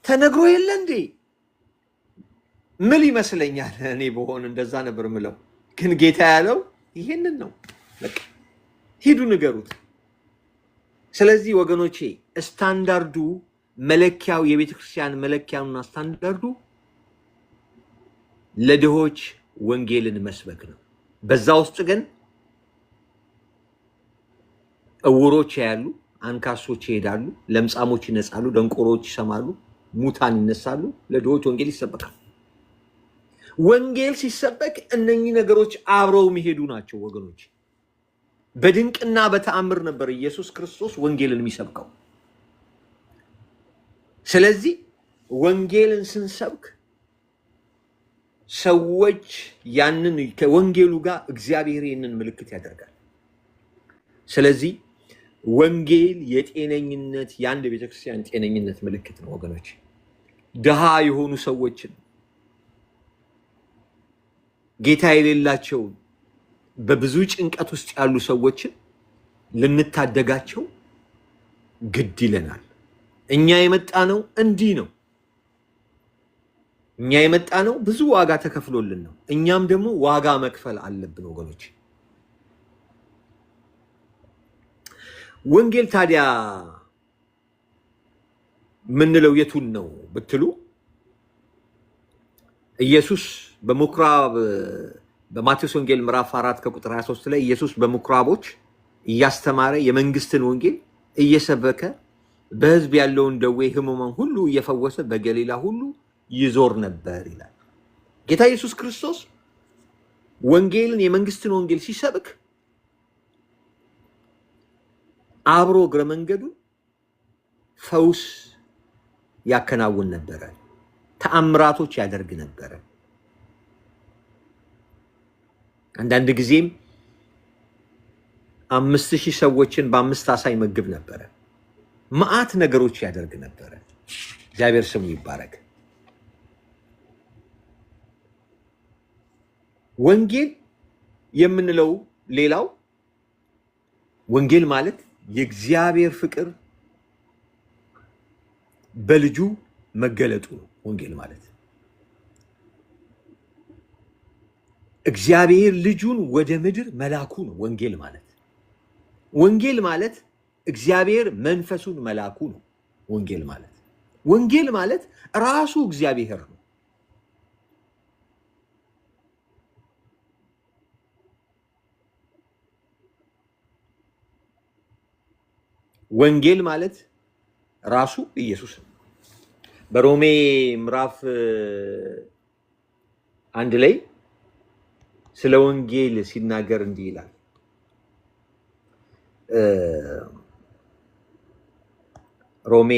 ተነግሮ የለ እንዴ ምን ይመስለኛል? እኔ በሆን እንደዛ ነበር ምለው። ግን ጌታ ያለው ይሄንን ነው። በቃ ሂዱ ንገሩት። ስለዚህ ወገኖቼ ስታንዳርዱ መለኪያው የቤተክርስቲያን መለኪያውና ስታንዳርዱ ለድሆች ወንጌልን መስበክ ነው። በዛ ውስጥ ግን እውሮች ያያሉ፣ አንካሶች ይሄዳሉ፣ ለምጻሞች ይነጻሉ፣ ደንቆሮች ይሰማሉ፣ ሙታን ይነሳሉ፣ ለድሆች ወንጌል ይሰበካል። ወንጌል ሲሰበክ እነኚህ ነገሮች አብረው የሚሄዱ ናቸው ወገኖች። በድንቅና በተአምር ነበር ኢየሱስ ክርስቶስ ወንጌልን የሚሰብከው። ስለዚህ ወንጌልን ስንሰብክ ሰዎች ያንን ከወንጌሉ ጋር እግዚአብሔር ይህንን ምልክት ያደርጋል። ስለዚህ ወንጌል የጤነኝነት የአንድ ቤተክርስቲያን ጤነኝነት ምልክት ነው ወገኖች። ድሃ የሆኑ ሰዎችን፣ ጌታ የሌላቸውን፣ በብዙ ጭንቀት ውስጥ ያሉ ሰዎችን ልንታደጋቸው ግድ ይለናል። እኛ የመጣ ነው እንዲህ ነው። እኛ የመጣ ነው ብዙ ዋጋ ተከፍሎልን ነው። እኛም ደግሞ ዋጋ መክፈል አለብን ወገኖች። ወንጌል ታዲያ ምንለው የቱን ነው ብትሉ ኢየሱስ በምኩራብ በማቴዎስ ወንጌል ምዕራፍ 4 ከቁጥር 23 ላይ ኢየሱስ በምኩራቦች እያስተማረ የመንግስትን ወንጌል እየሰበከ በሕዝብ ያለውን ደዌ ሕሙማን ሁሉ እየፈወሰ በገሊላ ሁሉ ይዞር ነበር ይላል። ጌታ ኢየሱስ ክርስቶስ ወንጌልን የመንግስትን ወንጌል ሲሰብክ አብሮ እግረ መንገዱ ፈውስ ያከናውን ነበረ፣ ተአምራቶች ያደርግ ነበረ። አንዳንድ ጊዜም 5000 ሰዎችን በ5 ዓሣ ይመግብ ነበረ። መዓት ነገሮች ያደርግ ነበረ። እግዚአብሔር ስሙ ይባረክ። ወንጌል የምንለው ሌላው ወንጌል ማለት የእግዚአብሔር ፍቅር በልጁ መገለጡ ነው። ወንጌል ማለት እግዚአብሔር ልጁን ወደ ምድር መላኩ ነው። ወንጌል ማለት እግዚአብሔር መንፈሱን መላኩ ነው። ወንጌል ማለት ራሱ እግዚአብሔር ነው። ወንጌል ማለት ራሱ ኢየሱስ ነው። በሮሜ ምዕራፍ 1 ላይ ስለ ወንጌል ሲናገር እንዲህ ይላል። ሮሜ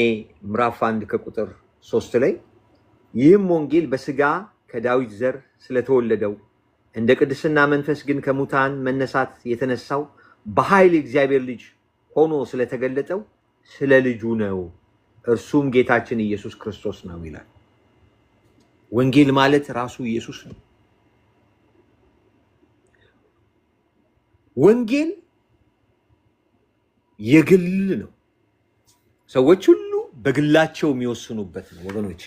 ምዕራፍ 1 ከቁጥር 3 ላይ ይህም ወንጌል በስጋ ከዳዊት ዘር ስለተወለደው እንደ ቅድስና መንፈስ ግን ከሙታን መነሳት የተነሳው በኃይል እግዚአብሔር ልጅ ሆኖ ስለተገለጠው ስለ ልጁ ነው፣ እርሱም ጌታችን ኢየሱስ ክርስቶስ ነው ይላል። ወንጌል ማለት ራሱ ኢየሱስ ነው። ወንጌል የግል ነው። ሰዎች ሁሉ በግላቸው የሚወስኑበት ነው ወገኖች።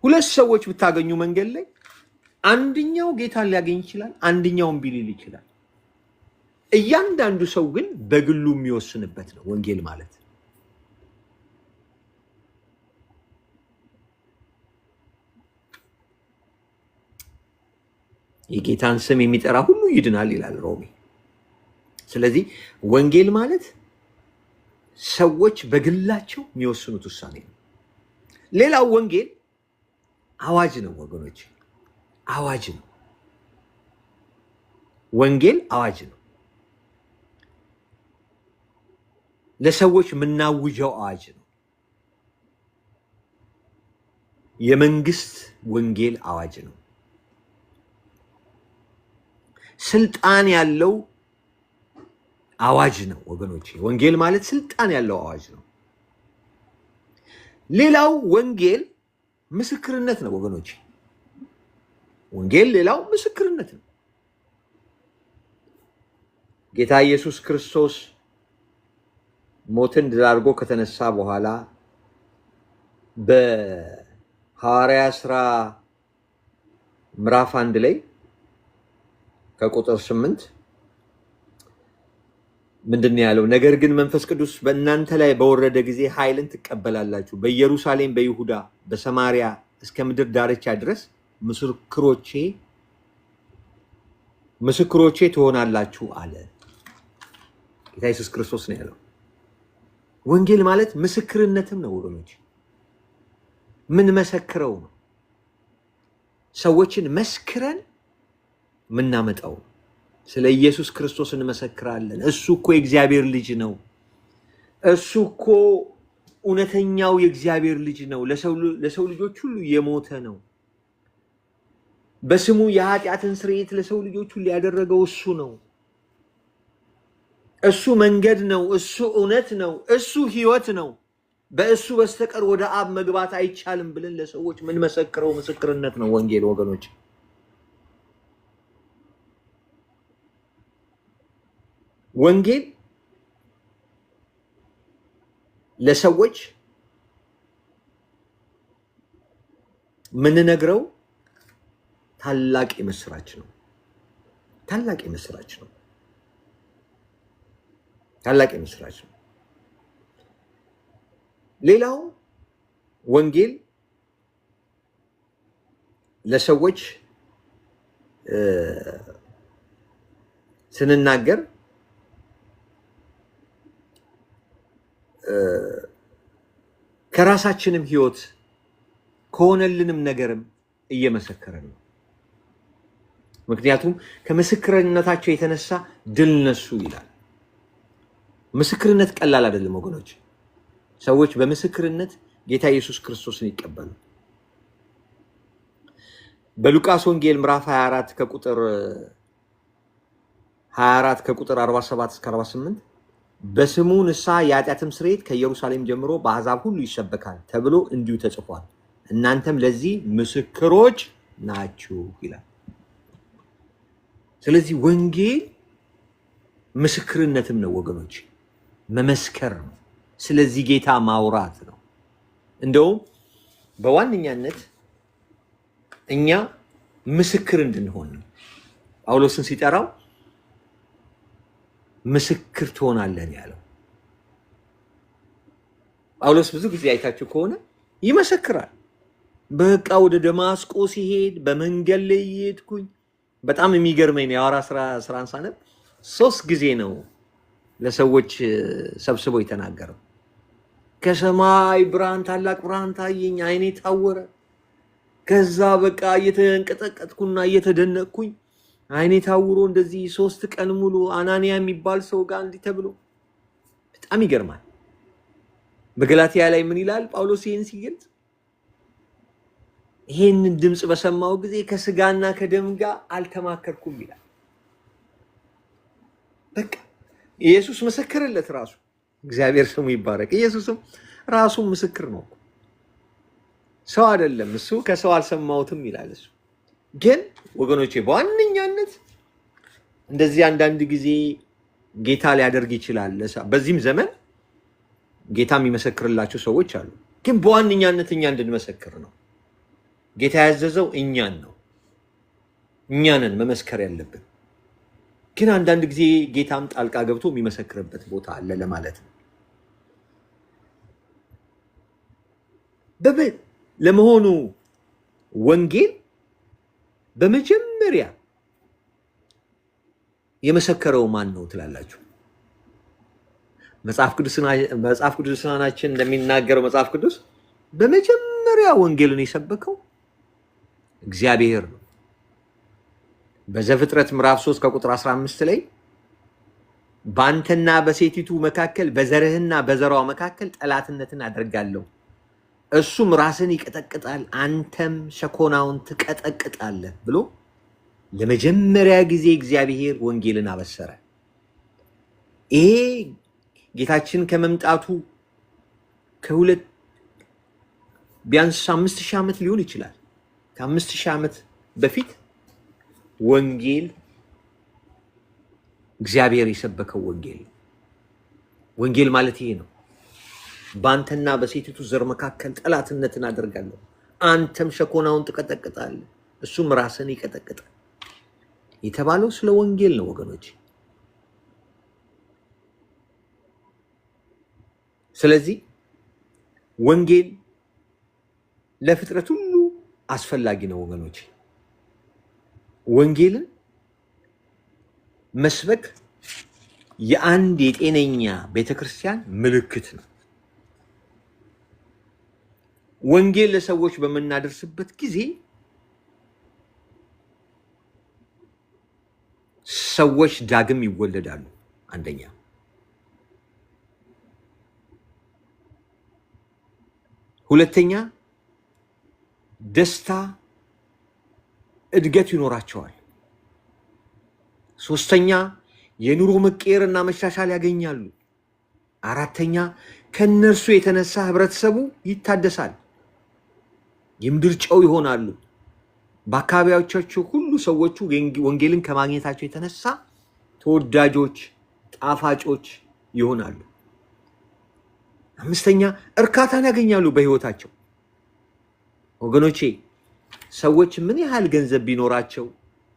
ሁለት ሰዎች ብታገኙ መንገድ ላይ አንደኛው ጌታን ሊያገኝ ይችላል፣ አንደኛውን ቢሊል ይችላል። እያንዳንዱ ሰው ግን በግሉ የሚወስንበት ነው ወንጌል ማለት። የጌታን ስም የሚጠራ ሁሉ ይድናል ይላል ሮሜ። ስለዚህ ወንጌል ማለት ሰዎች በግላቸው የሚወስኑት ውሳኔ ነው። ሌላው ወንጌል አዋጅ ነው ወገኖች፣ አዋጅ ነው። ወንጌል አዋጅ ነው። ለሰዎች የምናውጀው አዋጅ ነው። የመንግስት ወንጌል አዋጅ ነው። ስልጣን ያለው አዋጅ ነው ወገኖች። ወንጌል ማለት ስልጣን ያለው አዋጅ ነው። ሌላው ወንጌል ምስክርነት ነው ወገኖች። ወንጌል ሌላው ምስክርነት ነው። ጌታ ኢየሱስ ክርስቶስ ሞትን ድል አድርጎ ከተነሳ በኋላ በሐዋርያት ሥራ ምዕራፍ 1 ላይ ከቁጥር 8 ምንድን ነው ያለው? ነገር ግን መንፈስ ቅዱስ በእናንተ ላይ በወረደ ጊዜ ኃይልን ትቀበላላችሁ፣ በኢየሩሳሌም፣ በይሁዳ፣ በሰማሪያ እስከ ምድር ዳርቻ ድረስ ምስክሮቼ ትሆናላችሁ አለ። ጌታ ኢየሱስ ክርስቶስ ነው ያለው። ወንጌል ማለት ምስክርነትም ነው ወገኖች። ምን መሰክረው ነው? ሰዎችን መስክረን ምናመጣው። ስለ ኢየሱስ ክርስቶስ እንመሰክራለን። እሱ እኮ የእግዚአብሔር ልጅ ነው። እሱ እኮ እውነተኛው የእግዚአብሔር ልጅ ነው። ለሰው ልጆች ሁሉ የሞተ ነው። በስሙ የኃጢአትን ስርየት ለሰው ልጆች ሁሉ ያደረገው እሱ ነው። እሱ መንገድ ነው። እሱ እውነት ነው። እሱ ሕይወት ነው። በእሱ በስተቀር ወደ አብ መግባት አይቻልም ብለን ለሰዎች ምን መሰክረው ምስክርነት ነው ወንጌል ወገኖች። ወንጌል ለሰዎች ምንነግረው ታላቅ የምስራች ነው። ታላቅ የምስራች ነው። ታላቅ የምስራች ነው። ሌላው ወንጌል ለሰዎች ስንናገር ከራሳችንም ህይወት ከሆነልንም ነገርም እየመሰከረን ነው። ምክንያቱም ከምስክርነታቸው የተነሳ ድል ነሱ ይላል። ምስክርነት ቀላል አይደለም ወገኖች። ሰዎች በምስክርነት ጌታ ኢየሱስ ክርስቶስን ይቀበሉ። በሉቃስ ወንጌል ምዕራፍ 24 ከቁጥር 47 እስከ 48 በስሙ ንስሐ የኃጢአትም ስርየት ከኢየሩሳሌም ጀምሮ በአሕዛብ ሁሉ ይሰበካል ተብሎ እንዲሁ ተጽፏል፣ እናንተም ለዚህ ምስክሮች ናችሁ ይላል። ስለዚህ ወንጌል ምስክርነትም ነው ወገኖች፣ መመስከር ነው። ስለዚህ ጌታ ማውራት ነው። እንደውም በዋነኛነት እኛ ምስክር እንድንሆን ነው። ጳውሎስን ሲጠራው ምስክር ትሆናለህ ያለው። ጳውሎስ ብዙ ጊዜ አይታችሁ ከሆነ ይመሰክራል። በቃ ወደ ደማስቆ ሲሄድ በመንገድ ላይ እየሄድኩኝ በጣም የሚገርመኝ ነው። የሐዋርያት ሥራን ሳነብ 3 ጊዜ ነው ለሰዎች ሰብስቦ የተናገረው። ከሰማይ ብርሃን፣ ታላቅ ብርሃን ታየኝ፣ አይኔ ታወረ። ከዛ በቃ እየተንቀጠቀጥኩና እየተደነቅኩኝ አይኔ ታውሮ እንደዚህ 3 ቀን ሙሉ አናንያ የሚባል ሰው ጋር እንዲህ ተብሎ በጣም ይገርማል። በገላትያ ላይ ምን ይላል ጳውሎስ ይህን ሲገልጽ? ይህንን ድምፅ በሰማው ጊዜ ከስጋና ከደም ጋር አልተማከርኩም ይላል። በቃ ኢየሱስ መሰከረለት ራሱ። እግዚአብሔር ስሙ ይባረክ። ኢየሱስም ራሱ ምስክር ነው፣ ሰው አይደለም። እሱ ከሰው አልሰማሁትም ይላል። እሱ ግን ወገኖቼ በዋነኛነት እንደዚህ አንዳንድ ጊዜ ጌታ ሊያደርግ ይችላል። በዚህም ዘመን ጌታ የሚመሰክርላቸው ሰዎች አሉ። ግን በዋነኛነት እኛ እንድንመሰክር ነው ጌታ ያዘዘው። እኛን ነው፣ እኛንን መመስከር ያለብን። ግን አንዳንድ ጊዜ ጌታም ጣልቃ ገብቶ የሚመሰክርበት ቦታ አለ ለማለት ነው። ለመሆኑ ወንጌል በመጀመሪያ የመሰከረው ማን ነው ትላላችሁ? መጽሐፍ ቅዱሳችን እንደሚናገረው መጽሐፍ ቅዱስ በመጀመሪያ ወንጌልን የሰበከው እግዚአብሔር ነው። በዘፍጥረት ምዕራፍ 3 ከቁጥር 15 ላይ በአንተና በሴቲቱ መካከል በዘርህና በዘሯ መካከል ጠላትነትን አደርጋለሁ፣ እሱም ራስን ይቀጠቅጣል፣ አንተም ሸኮናውን ትቀጠቅጣለህ ብሎ ለመጀመሪያ ጊዜ እግዚአብሔር ወንጌልን አበሰረ። ይሄ ጌታችን ከመምጣቱ ቢያንስ 5000 ዓመት ሊሆን ይችላል። ከ5000 ዓመት በፊት ወንጌል እግዚአብሔር የሰበከው ወንጌል ማለት ይሄ ነው። በአንተና በሴቲቱ ዘር መካከል ጠላትነትን አደርጋለሁ፣ አንተም ሸኮናውን ትቀጠቅጣለህ፣ እሱም ራስን ይቀጠቅጣል የተባለው ስለ ወንጌል ነው ወገኖች። ስለዚህ ወንጌል ለፍጥረት ሁሉ አስፈላጊ ነው ወገኖች። ወንጌልን መስበክ የአንድ የጤነኛ ቤተክርስቲያን ምልክት ነው። ወንጌል ለሰዎች በምናደርስበት ጊዜ ሰዎች ዳግም ይወለዳሉ። አንደኛ። ሁለተኛ ደስታ፣ እድገት ይኖራቸዋል። ሶስተኛ የኑሮ መቀየርና መሻሻል ያገኛሉ። አራተኛ ከነርሱ የተነሳ ህብረተሰቡ ይታደሳል፣ የምድር ጨው ይሆናሉ። በአካባቢዎቻቸው ሁሉ ሰዎቹ ወንጌልን ከማግኘታቸው የተነሳ ተወዳጆች፣ ጣፋጮች ይሆናሉ። አምስተኛ እርካታን ያገኛሉ በህይወታቸው። ወገኖቼ ሰዎች ምን ያህል ገንዘብ ቢኖራቸው፣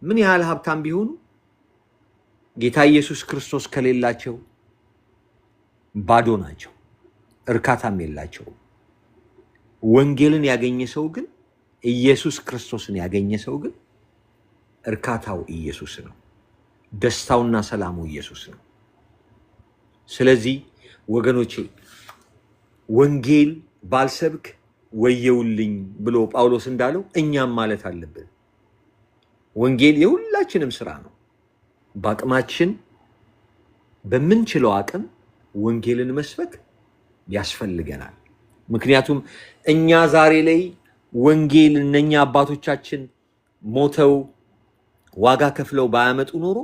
ምን ያህል ሀብታም ቢሆኑ ጌታ ኢየሱስ ክርስቶስ ከሌላቸው ባዶ ናቸው፣ እርካታም የላቸውም። ወንጌልን ያገኘ ሰው ግን፣ ኢየሱስ ክርስቶስን ያገኘ ሰው ግን እርካታው ኢየሱስ ነው፣ ደስታውና ሰላሙ ኢየሱስ ነው። ስለዚህ ወገኖቼ ወንጌል ባልሰብክ ወየውልኝ ብሎ ጳውሎስ እንዳለው እኛም ማለት አለብን። ወንጌል የሁላችንም ስራ ነው። በአቅማችን በምንችለው አቅም ወንጌልን መስበክ ያስፈልገናል። ምክንያቱም እኛ ዛሬ ላይ ወንጌል እነኛ አባቶቻችን ሞተው ዋጋ ከፍለው ባያመጡ ኖሮ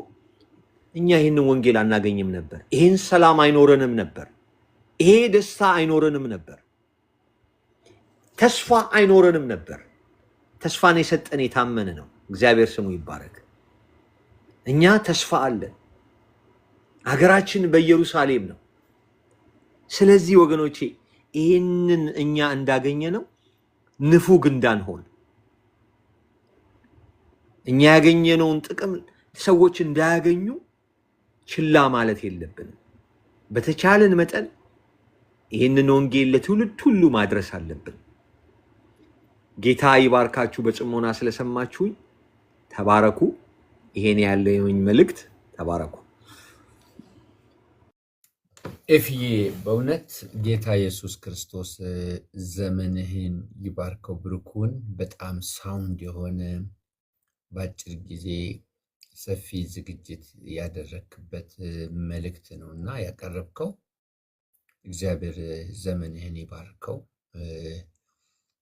እኛ ይህንን ወንጌል አናገኝም ነበር። ይህን ሰላም አይኖረንም ነበር። ይሄ ደስታ አይኖረንም ነበር። ተስፋ አይኖረንም ነበር። ተስፋን የሰጠን የታመነ ነው። እግዚአብሔር ስሙ ይባረክ። እኛ ተስፋ አለን። ሀገራችን በኢየሩሳሌም ነው። ስለዚህ ወገኖቼ ይህንን እኛ እንዳገኘ ነው ንፉግ እንዳንሆን እኛ ያገኘነውን ጥቅም ሰዎች እንዳያገኙ ችላ ማለት የለብንም። በተቻለን መጠን ይህንን ወንጌል ለትውልድ ሁሉ ማድረስ አለብን። ጌታ ይባርካችሁ። በጽሞና ስለሰማችሁኝ ተባረኩ። ይሄን ያለኝ መልእክት ተባረኩ። ኤፍዬ በእውነት ጌታ ኢየሱስ ክርስቶስ ዘመንህን ይባርከው። ብሩኩን በጣም ሳውንድ የሆነ በአጭር ጊዜ ሰፊ ዝግጅት ያደረክበት መልእክት ነው እና ያቀረብከው። እግዚአብሔር ዘመንህን ይባርከው።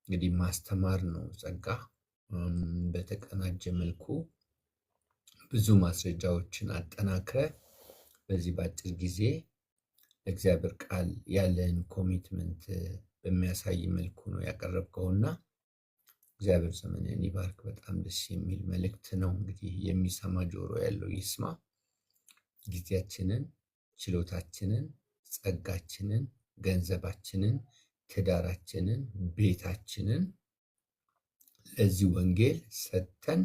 እንግዲህ ማስተማር ነው ጸጋ። በተቀናጀ መልኩ ብዙ ማስረጃዎችን አጠናክረ በዚህ በአጭር ጊዜ ለእግዚአብሔር ቃል ያለን ኮሚትመንት በሚያሳይ መልኩ ነው ያቀረብከውና እግዚአብሔር ዘመንን ይባርክ። በጣም ደስ የሚል መልእክት ነው። እንግዲህ የሚሰማ ጆሮ ያለው ይስማ። ጊዜያችንን፣ ችሎታችንን፣ ጸጋችንን፣ ገንዘባችንን፣ ትዳራችንን፣ ቤታችንን ለዚህ ወንጌል ሰጥተን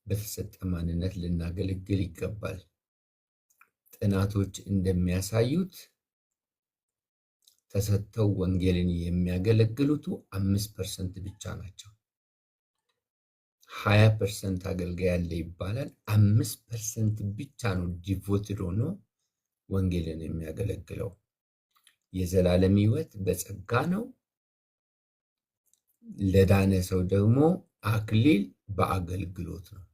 በተሰጠ ማንነት ልናገለግል ይገባል። ጥናቶች እንደሚያሳዩት ተሰጥተው ወንጌልን የሚያገለግሉት 5% ብቻ ናቸው። 20% አገልጋይ ያለ ይባላል። 5% ብቻ ነው ዲቮትድ ሆኖ ወንጌልን የሚያገለግለው። የዘላለም ሕይወት በጸጋ ነው። ለዳነ ሰው ደግሞ አክሊል በአገልግሎት ነው።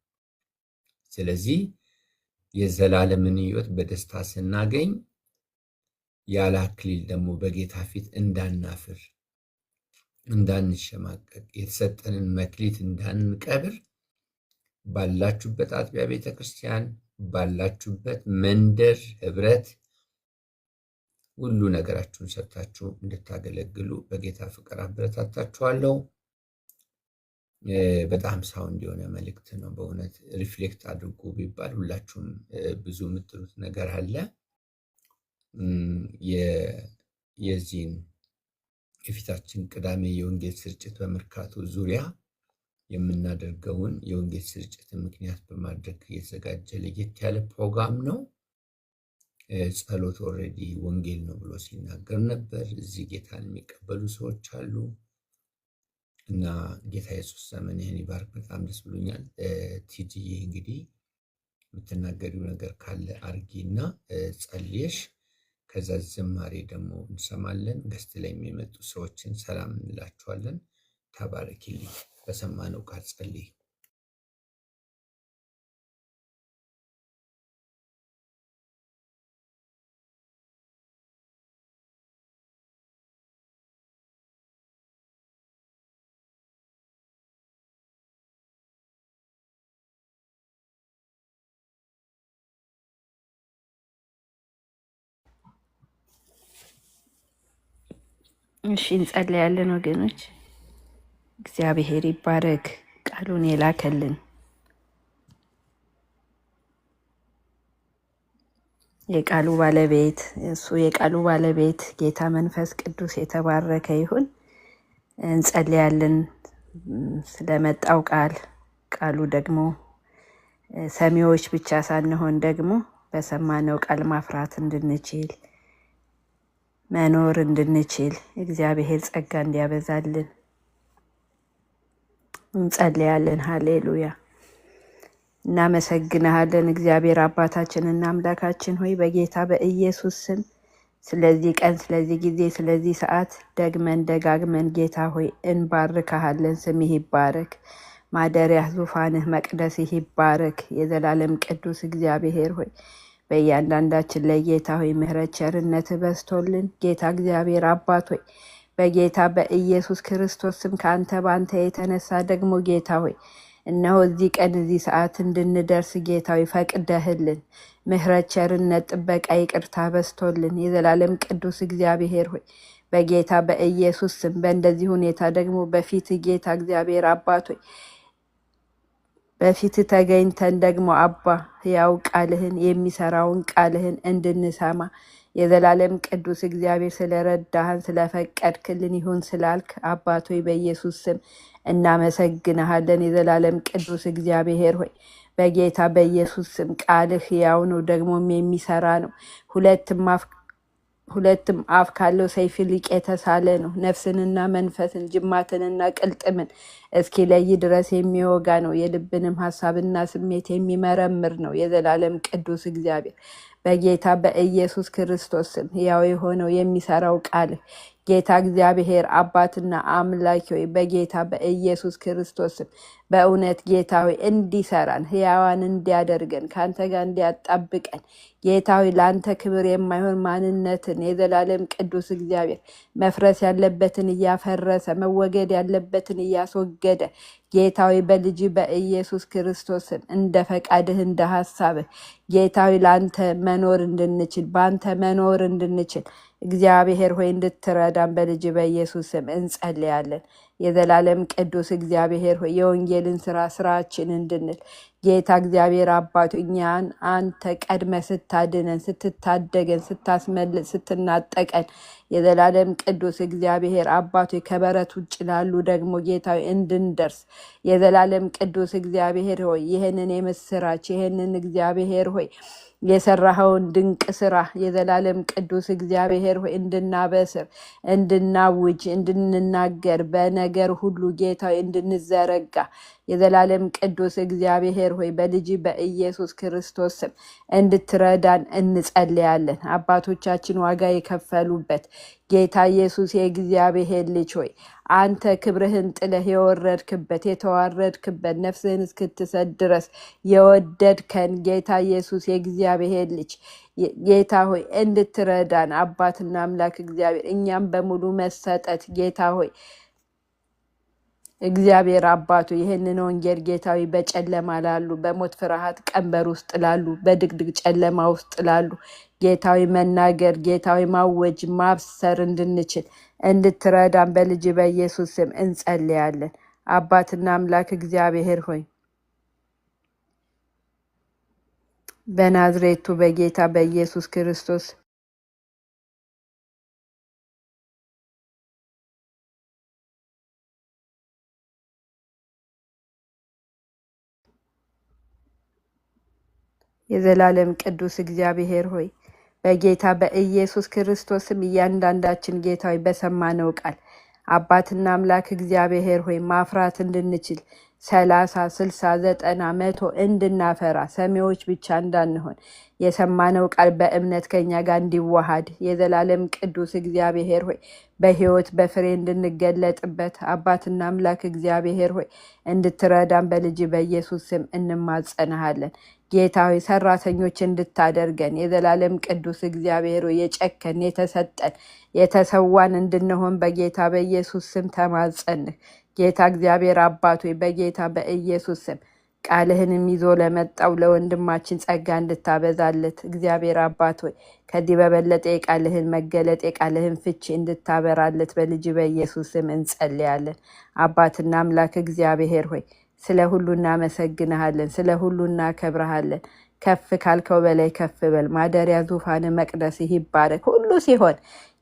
ስለዚህ የዘላለምን ሕይወት በደስታ ስናገኝ ያለ አክሊል ደግሞ በጌታ ፊት እንዳናፍር፣ እንዳንሸማቀቅ፣ የተሰጠንን መክሊት እንዳንቀብር ባላችሁበት አጥቢያ ቤተክርስቲያን፣ ባላችሁበት መንደር ህብረት ሁሉ ነገራችሁን ሰጥታችሁ እንድታገለግሉ በጌታ ፍቅር አበረታታችኋለሁ። በጣም ሳውንድ የሆነ መልእክት ነው። በእውነት ሪፍሌክት አድርጉ ቢባል ሁላችሁም ብዙ የምትሉት ነገር አለ። የዚህን የፊታችን ቅዳሜ የወንጌል ስርጭት በመርካቶ ዙሪያ የምናደርገውን የወንጌል ስርጭትን ምክንያት በማድረግ የተዘጋጀ ለየት ያለ ፕሮግራም ነው። ጸሎት ኦልሬዲ ወንጌል ነው ብሎ ሲናገር ነበር። እዚህ ጌታን የሚቀበሉ ሰዎች አሉ እና ጌታ ኢየሱስ ዘመንህን ይባርክ። በጣም ደስ ብሎኛል። ቲጂዬ እንግዲህ የምትናገሪው ነገር ካለ አርጊና ጸልየሽ ከዛ ዝማሬ ደግሞ እንሰማለን። ገስት ላይ የሚመጡ ሰዎችን ሰላም እንላቸዋለን። ተባረኪልኝ። በሰማነው ቃል ጸልይ። እሺ እንጸልያለን ወገኖች። እግዚአብሔር ይባረክ። ቃሉን የላከልን የቃሉ ባለቤት እሱ የቃሉ ባለቤት ጌታ መንፈስ ቅዱስ የተባረከ ይሁን። እንጸልያለን ስለመጣው ቃሉ ደግሞ ሰሚዎች ብቻ ሳንሆን ደግሞ በሰማነው ቃል ማፍራት እንድንችል መኖር እንድንችል እግዚአብሔር ጸጋ እንዲያበዛልን እንጸልያለን። ሃሌሉያ። እናመሰግንሃለን እግዚአብሔር አባታችንና አምላካችን ሆይ በጌታ በኢየሱስ ስም ስለዚህ ቀን፣ ስለዚህ ጊዜ፣ ስለዚህ ሰዓት ደግመን ደጋግመን ጌታ ሆይ እንባርካሃለን። ስምህ ይባረክ። ማደሪያህ፣ ዙፋንህ፣ መቅደስህ ይባረክ። የዘላለም ቅዱስ እግዚአብሔር ሆይ በእያንዳንዳችን ላይ ጌታ ሆይ ምሕረት ቸርነት በስቶልን ጌታ እግዚአብሔር አባት ሆይ በጌታ በኢየሱስ ክርስቶስ ስም ከአንተ ባንተ የተነሳ ደግሞ ጌታ ሆይ እነሆ እዚህ ቀን እዚህ ሰዓት እንድንደርስ ጌታ ሆይ ፈቅደህልን ምሕረት ቸርነት ጥበቃ ይቅርታ በስቶልን የዘላለም ቅዱስ እግዚአብሔር ሆይ በጌታ በኢየሱስ ስም በእንደዚህ ሁኔታ ደግሞ በፊት ጌታ እግዚአብሔር አባት ሆይ በፊት ተገኝተን ደግሞ አባ ያው ቃልህን የሚሰራውን ቃልህን እንድንሰማ የዘላለም ቅዱስ እግዚአብሔር ስለረዳህን ስለፈቀድክልን ይሁን ስላልክ አባት ሆይ በኢየሱስ ስም እናመሰግንሃለን። የዘላለም ቅዱስ እግዚአብሔር ሆይ በጌታ በኢየሱስ ስም ቃልህ ሕያው ነው፣ ደግሞም የሚሰራ ነው። ሁለትም አፍ ካለው ሰይፍ ይልቅ የተሳለ ነው። ነፍስንና መንፈስን ጅማትንና ቅልጥምን እስኪለይ ድረስ የሚወጋ ነው። የልብንም ሀሳብና ስሜት የሚመረምር ነው። የዘላለም ቅዱስ እግዚአብሔር በጌታ በኢየሱስ ክርስቶስ ስም ሕያው የሆነው የሚሰራው ቃልህ ጌታ እግዚአብሔር አባትና አምላክ ሆይ በጌታ በኢየሱስ ክርስቶስ ስም በእውነት ጌታ ሆይ እንዲሰራን ሕያዋን እንዲያደርገን ከአንተ ጋር እንዲያጣብቀን ጌታ ሆይ ለአንተ ክብር የማይሆን ማንነትን የዘላለም ቅዱስ እግዚአብሔር መፍረስ ያለበትን እያፈረሰ መወገድ ያለበትን እያስወገደ ጌታ ሆይ በልጅ በኢየሱስ ክርስቶስን እንደ ፈቃድህ እንደ ሀሳብህ ጌታ ሆይ ለአንተ መኖር እንድንችል በአንተ መኖር እንድንችል እግዚአብሔር ሆይ እንድትረዳን በልጅ በኢየሱስ ስም እንጸልያለን። የዘላለም ቅዱስ እግዚአብሔር ሆይ የወንጌልን ስራችን እንድንል ጌታ እግዚአብሔር አባቱ እኛን አንተ ቀድመ ስታድነን ስትታደገን ስታስመልጥ ስትናጠቀን የዘላለም ቅዱስ እግዚአብሔር አባቱ ከበረት ውጭ ላሉ ደግሞ ጌታ እንድንደርስ የዘላለም ቅዱስ እግዚአብሔር ሆይ ይህንን የምስራች ይህንን እግዚአብሔር ሆይ የሰራኸውን ድንቅ ስራ የዘላለም ቅዱስ እግዚአብሔር ሆይ እንድናበስር እንድናውጅ እንድንናገር በነገር ሁሉ ጌታ እንድንዘረጋ የዘላለም ቅዱስ እግዚአብሔር ሆይ በልጅ በኢየሱስ ክርስቶስ ስም እንድትረዳን እንጸልያለን። አባቶቻችን ዋጋ የከፈሉበት ጌታ ኢየሱስ የእግዚአብሔር ልጅ ሆይ አንተ ክብርህን ጥለህ የወረድክበት የተዋረድክበት ነፍስህን እስክትሰጥ ድረስ የወደድከን ጌታ ኢየሱስ የእግዚአብሔር ልጅ ጌታ ሆይ እንድትረዳን አባትና አምላክ እግዚአብሔር እኛም በሙሉ መሰጠት ጌታ ሆይ እግዚአብሔር አባቱ ይህንን ወንጌል ጌታዊ በጨለማ ላሉ በሞት ፍርሃት ቀንበር ውስጥ ላሉ በድቅድቅ ጨለማ ውስጥ ላሉ ጌታዊ መናገር ጌታዊ ማወጅ ማብሰር እንድንችል እንድትረዳን በልጅ በኢየሱስ ስም እንጸልያለን። አባትና አምላክ እግዚአብሔር ሆይ በናዝሬቱ በጌታ በኢየሱስ ክርስቶስ የዘላለም ቅዱስ እግዚአብሔር ሆይ በጌታ በኢየሱስ ክርስቶስም እያንዳንዳችን ጌታዊ በሰማነው ቃል አባትና አምላክ እግዚአብሔር ሆይ ማፍራት እንድንችል 30 60 90 100 እንድናፈራ ሰሚዎች ብቻ እንዳንሆን የሰማነው ቃል በእምነት ከኛ ጋር እንዲዋሃድ የዘላለም ቅዱስ እግዚአብሔር ሆይ በሕይወት በፍሬ እንድንገለጥበት አባትና አምላክ እግዚአብሔር ሆይ እንድትረዳን በልጅ በኢየሱስ ስም እንማጸናሃለን። ጌታ ሆይ ሰራተኞች እንድታደርገን የዘላለም ቅዱስ እግዚአብሔር ሆይ የጨከን የተሰጠን የተሰዋን እንድንሆን በጌታ በኢየሱስ ስም ተማጸንህ። ጌታ እግዚአብሔር አባት ሆይ በጌታ በኢየሱስ ስም ቃልህንም ይዞ ለመጣው ለወንድማችን ጸጋ እንድታበዛለት እግዚአብሔር አባት ሆይ ከዚህ በበለጠ የቃልህን መገለጥ የቃልህን ፍቺ እንድታበራለት በልጅ በኢየሱስ ስም እንጸልያለን። አባትና አምላክ እግዚአብሔር ሆይ ስለ ሁሉ እናመሰግንሃለን፣ ስለ ሁሉ እናከብረሃለን። ከፍ ካልከው በላይ ከፍ በል። ማደሪያ ዙፋን መቅደስ ይባረክ። ሁሉ ሲሆን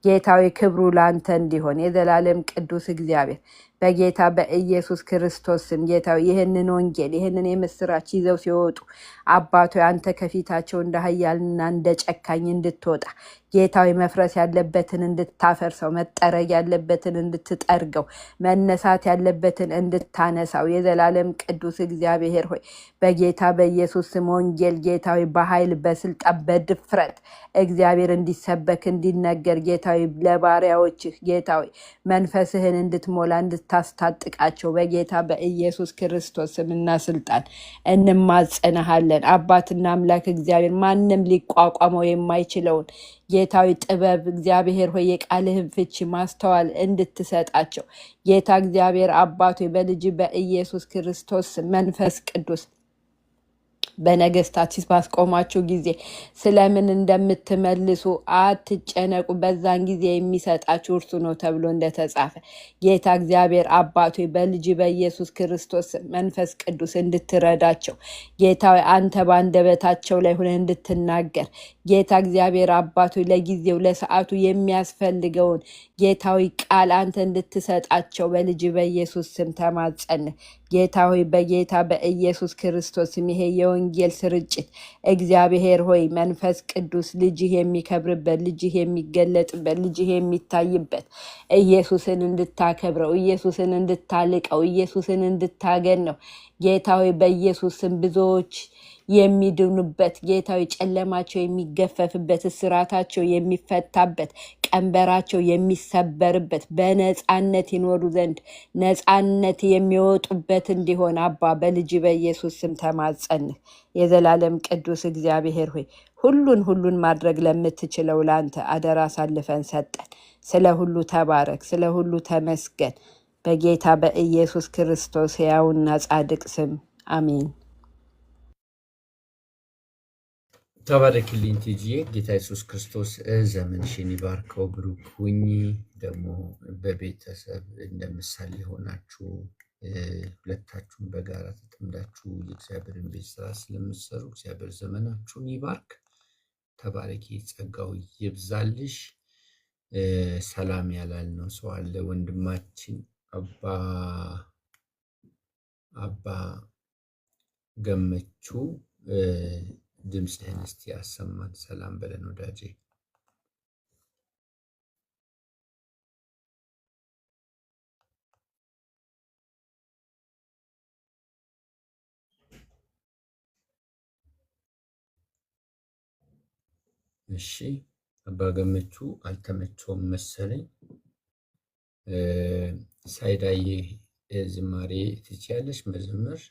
ጌታዊ ክብሩ ለአንተ እንዲሆን የዘላለም ቅዱስ እግዚአብሔር በጌታ በኢየሱስ ክርስቶስ ስም ጌታዊ ይህንን ወንጌል ይህንን የምስራች ይዘው ሲወጡ አባቶ አንተ ከፊታቸው እንደ ኃያልና እንደ ጨካኝ እንድትወጣ ጌታዊ መፍረስ ያለበትን እንድታፈርሰው መጠረግ ያለበትን እንድትጠርገው መነሳት ያለበትን እንድታነሳው የዘላለም ቅዱስ እግዚአብሔር ሆይ በጌታ በኢየሱስ ስም ወንጌል ጌታዊ በኃይል በስልጣን በድፍረት እግዚአብሔር እንዲሰበክ እንዲነገር ጌታዊ ለባሪያዎችህ ጌታዊ መንፈስህን እንድትሞላ እንድታስታጥቃቸው በጌታ በኢየሱስ ክርስቶስ ስምና ስልጣን እንማጸናሃለን። አባትና አምላክ እግዚአብሔር ማንም ሊቋቋመው የማይችለውን ጌታዊ ጥበብ እግዚአብሔር ሆይ የቃልህን ፍቺ ማስተዋል እንድትሰጣቸው ጌታ እግዚአብሔር አባቶ በልጅ በኢየሱስ ክርስቶስ መንፈስ ቅዱስ በነገስታት ባስቆማችሁ ጊዜ ስለምን እንደምትመልሱ አትጨነቁ፣ በዛን ጊዜ የሚሰጣችሁ እርሱ ነው ተብሎ እንደተጻፈ ጌታ እግዚአብሔር አባቶ በልጅ በኢየሱስ ክርስቶስ መንፈስ ቅዱስ እንድትረዳቸው ጌታ አንተ በአንደበታቸው ላይ ሆነ እንድትናገር ጌታ እግዚአብሔር አባቶ ለጊዜው ለሰዓቱ የሚያስፈልገውን ጌታዊ ቃል አንተ እንድትሰጣቸው በልጅ በኢየሱስ ስም ተማጸን። ጌታ ሆይ በጌታ በኢየሱስ ክርስቶስ ስም ይሄ የወንጌል ስርጭት እግዚአብሔር ሆይ መንፈስ ቅዱስ ልጅህ የሚከብርበት፣ ልጅህ የሚገለጥበት፣ ልጅህ የሚታይበት ኢየሱስን እንድታከብረው፣ ኢየሱስን እንድታልቀው፣ ኢየሱስን እንድታገነው ጌታ ሆይ በኢየሱስ ስም ብዙዎች የሚድኑበት ጌታዊ ጨለማቸው የሚገፈፍበት፣ እስራታቸው የሚፈታበት፣ ቀንበራቸው የሚሰበርበት፣ በነፃነት ይኖሩ ዘንድ ነፃነት የሚወጡበት እንዲሆን አባ በልጅ በኢየሱስ ስም ተማጸንህ። የዘላለም ቅዱስ እግዚአብሔር ሆይ ሁሉን ማድረግ ለምትችለው ለአንተ አደራ አሳልፈን ሰጠን። ስለ ሁሉ ተባረክ፣ ስለ ሁሉ ተመስገን። በጌታ በኢየሱስ ክርስቶስ ሕያውና ጻድቅ ስም አሜን። ተባረክልኝ ቲጂዬ። ጌታ ኢየሱስ ክርስቶስ ዘመንሽን ይባርከው። ብሩክ ሁኚ። ደግሞ በቤተሰብ እንደምሳሌ ሆናችሁ ሁለታችሁም በጋራ ተጠምዳችሁ የእግዚአብሔርን ቤት ስራ ስለምትሰሩ እግዚአብሔር ዘመናችሁን ይባርክ። ተባረኪ፣ ጸጋው ይብዛልሽ። ሰላም ያላልነው ሰው አለ። ወንድማችን አባ ገመቹ ድምፅህን እስቲ ያሰማን። ሰላም በለን ወዳጄ። እሺ አባ ገመቹ አልተመቸውም መሰለኝ። ሳይዳዬ ዝማሬ ትችያለሽ መዘመር?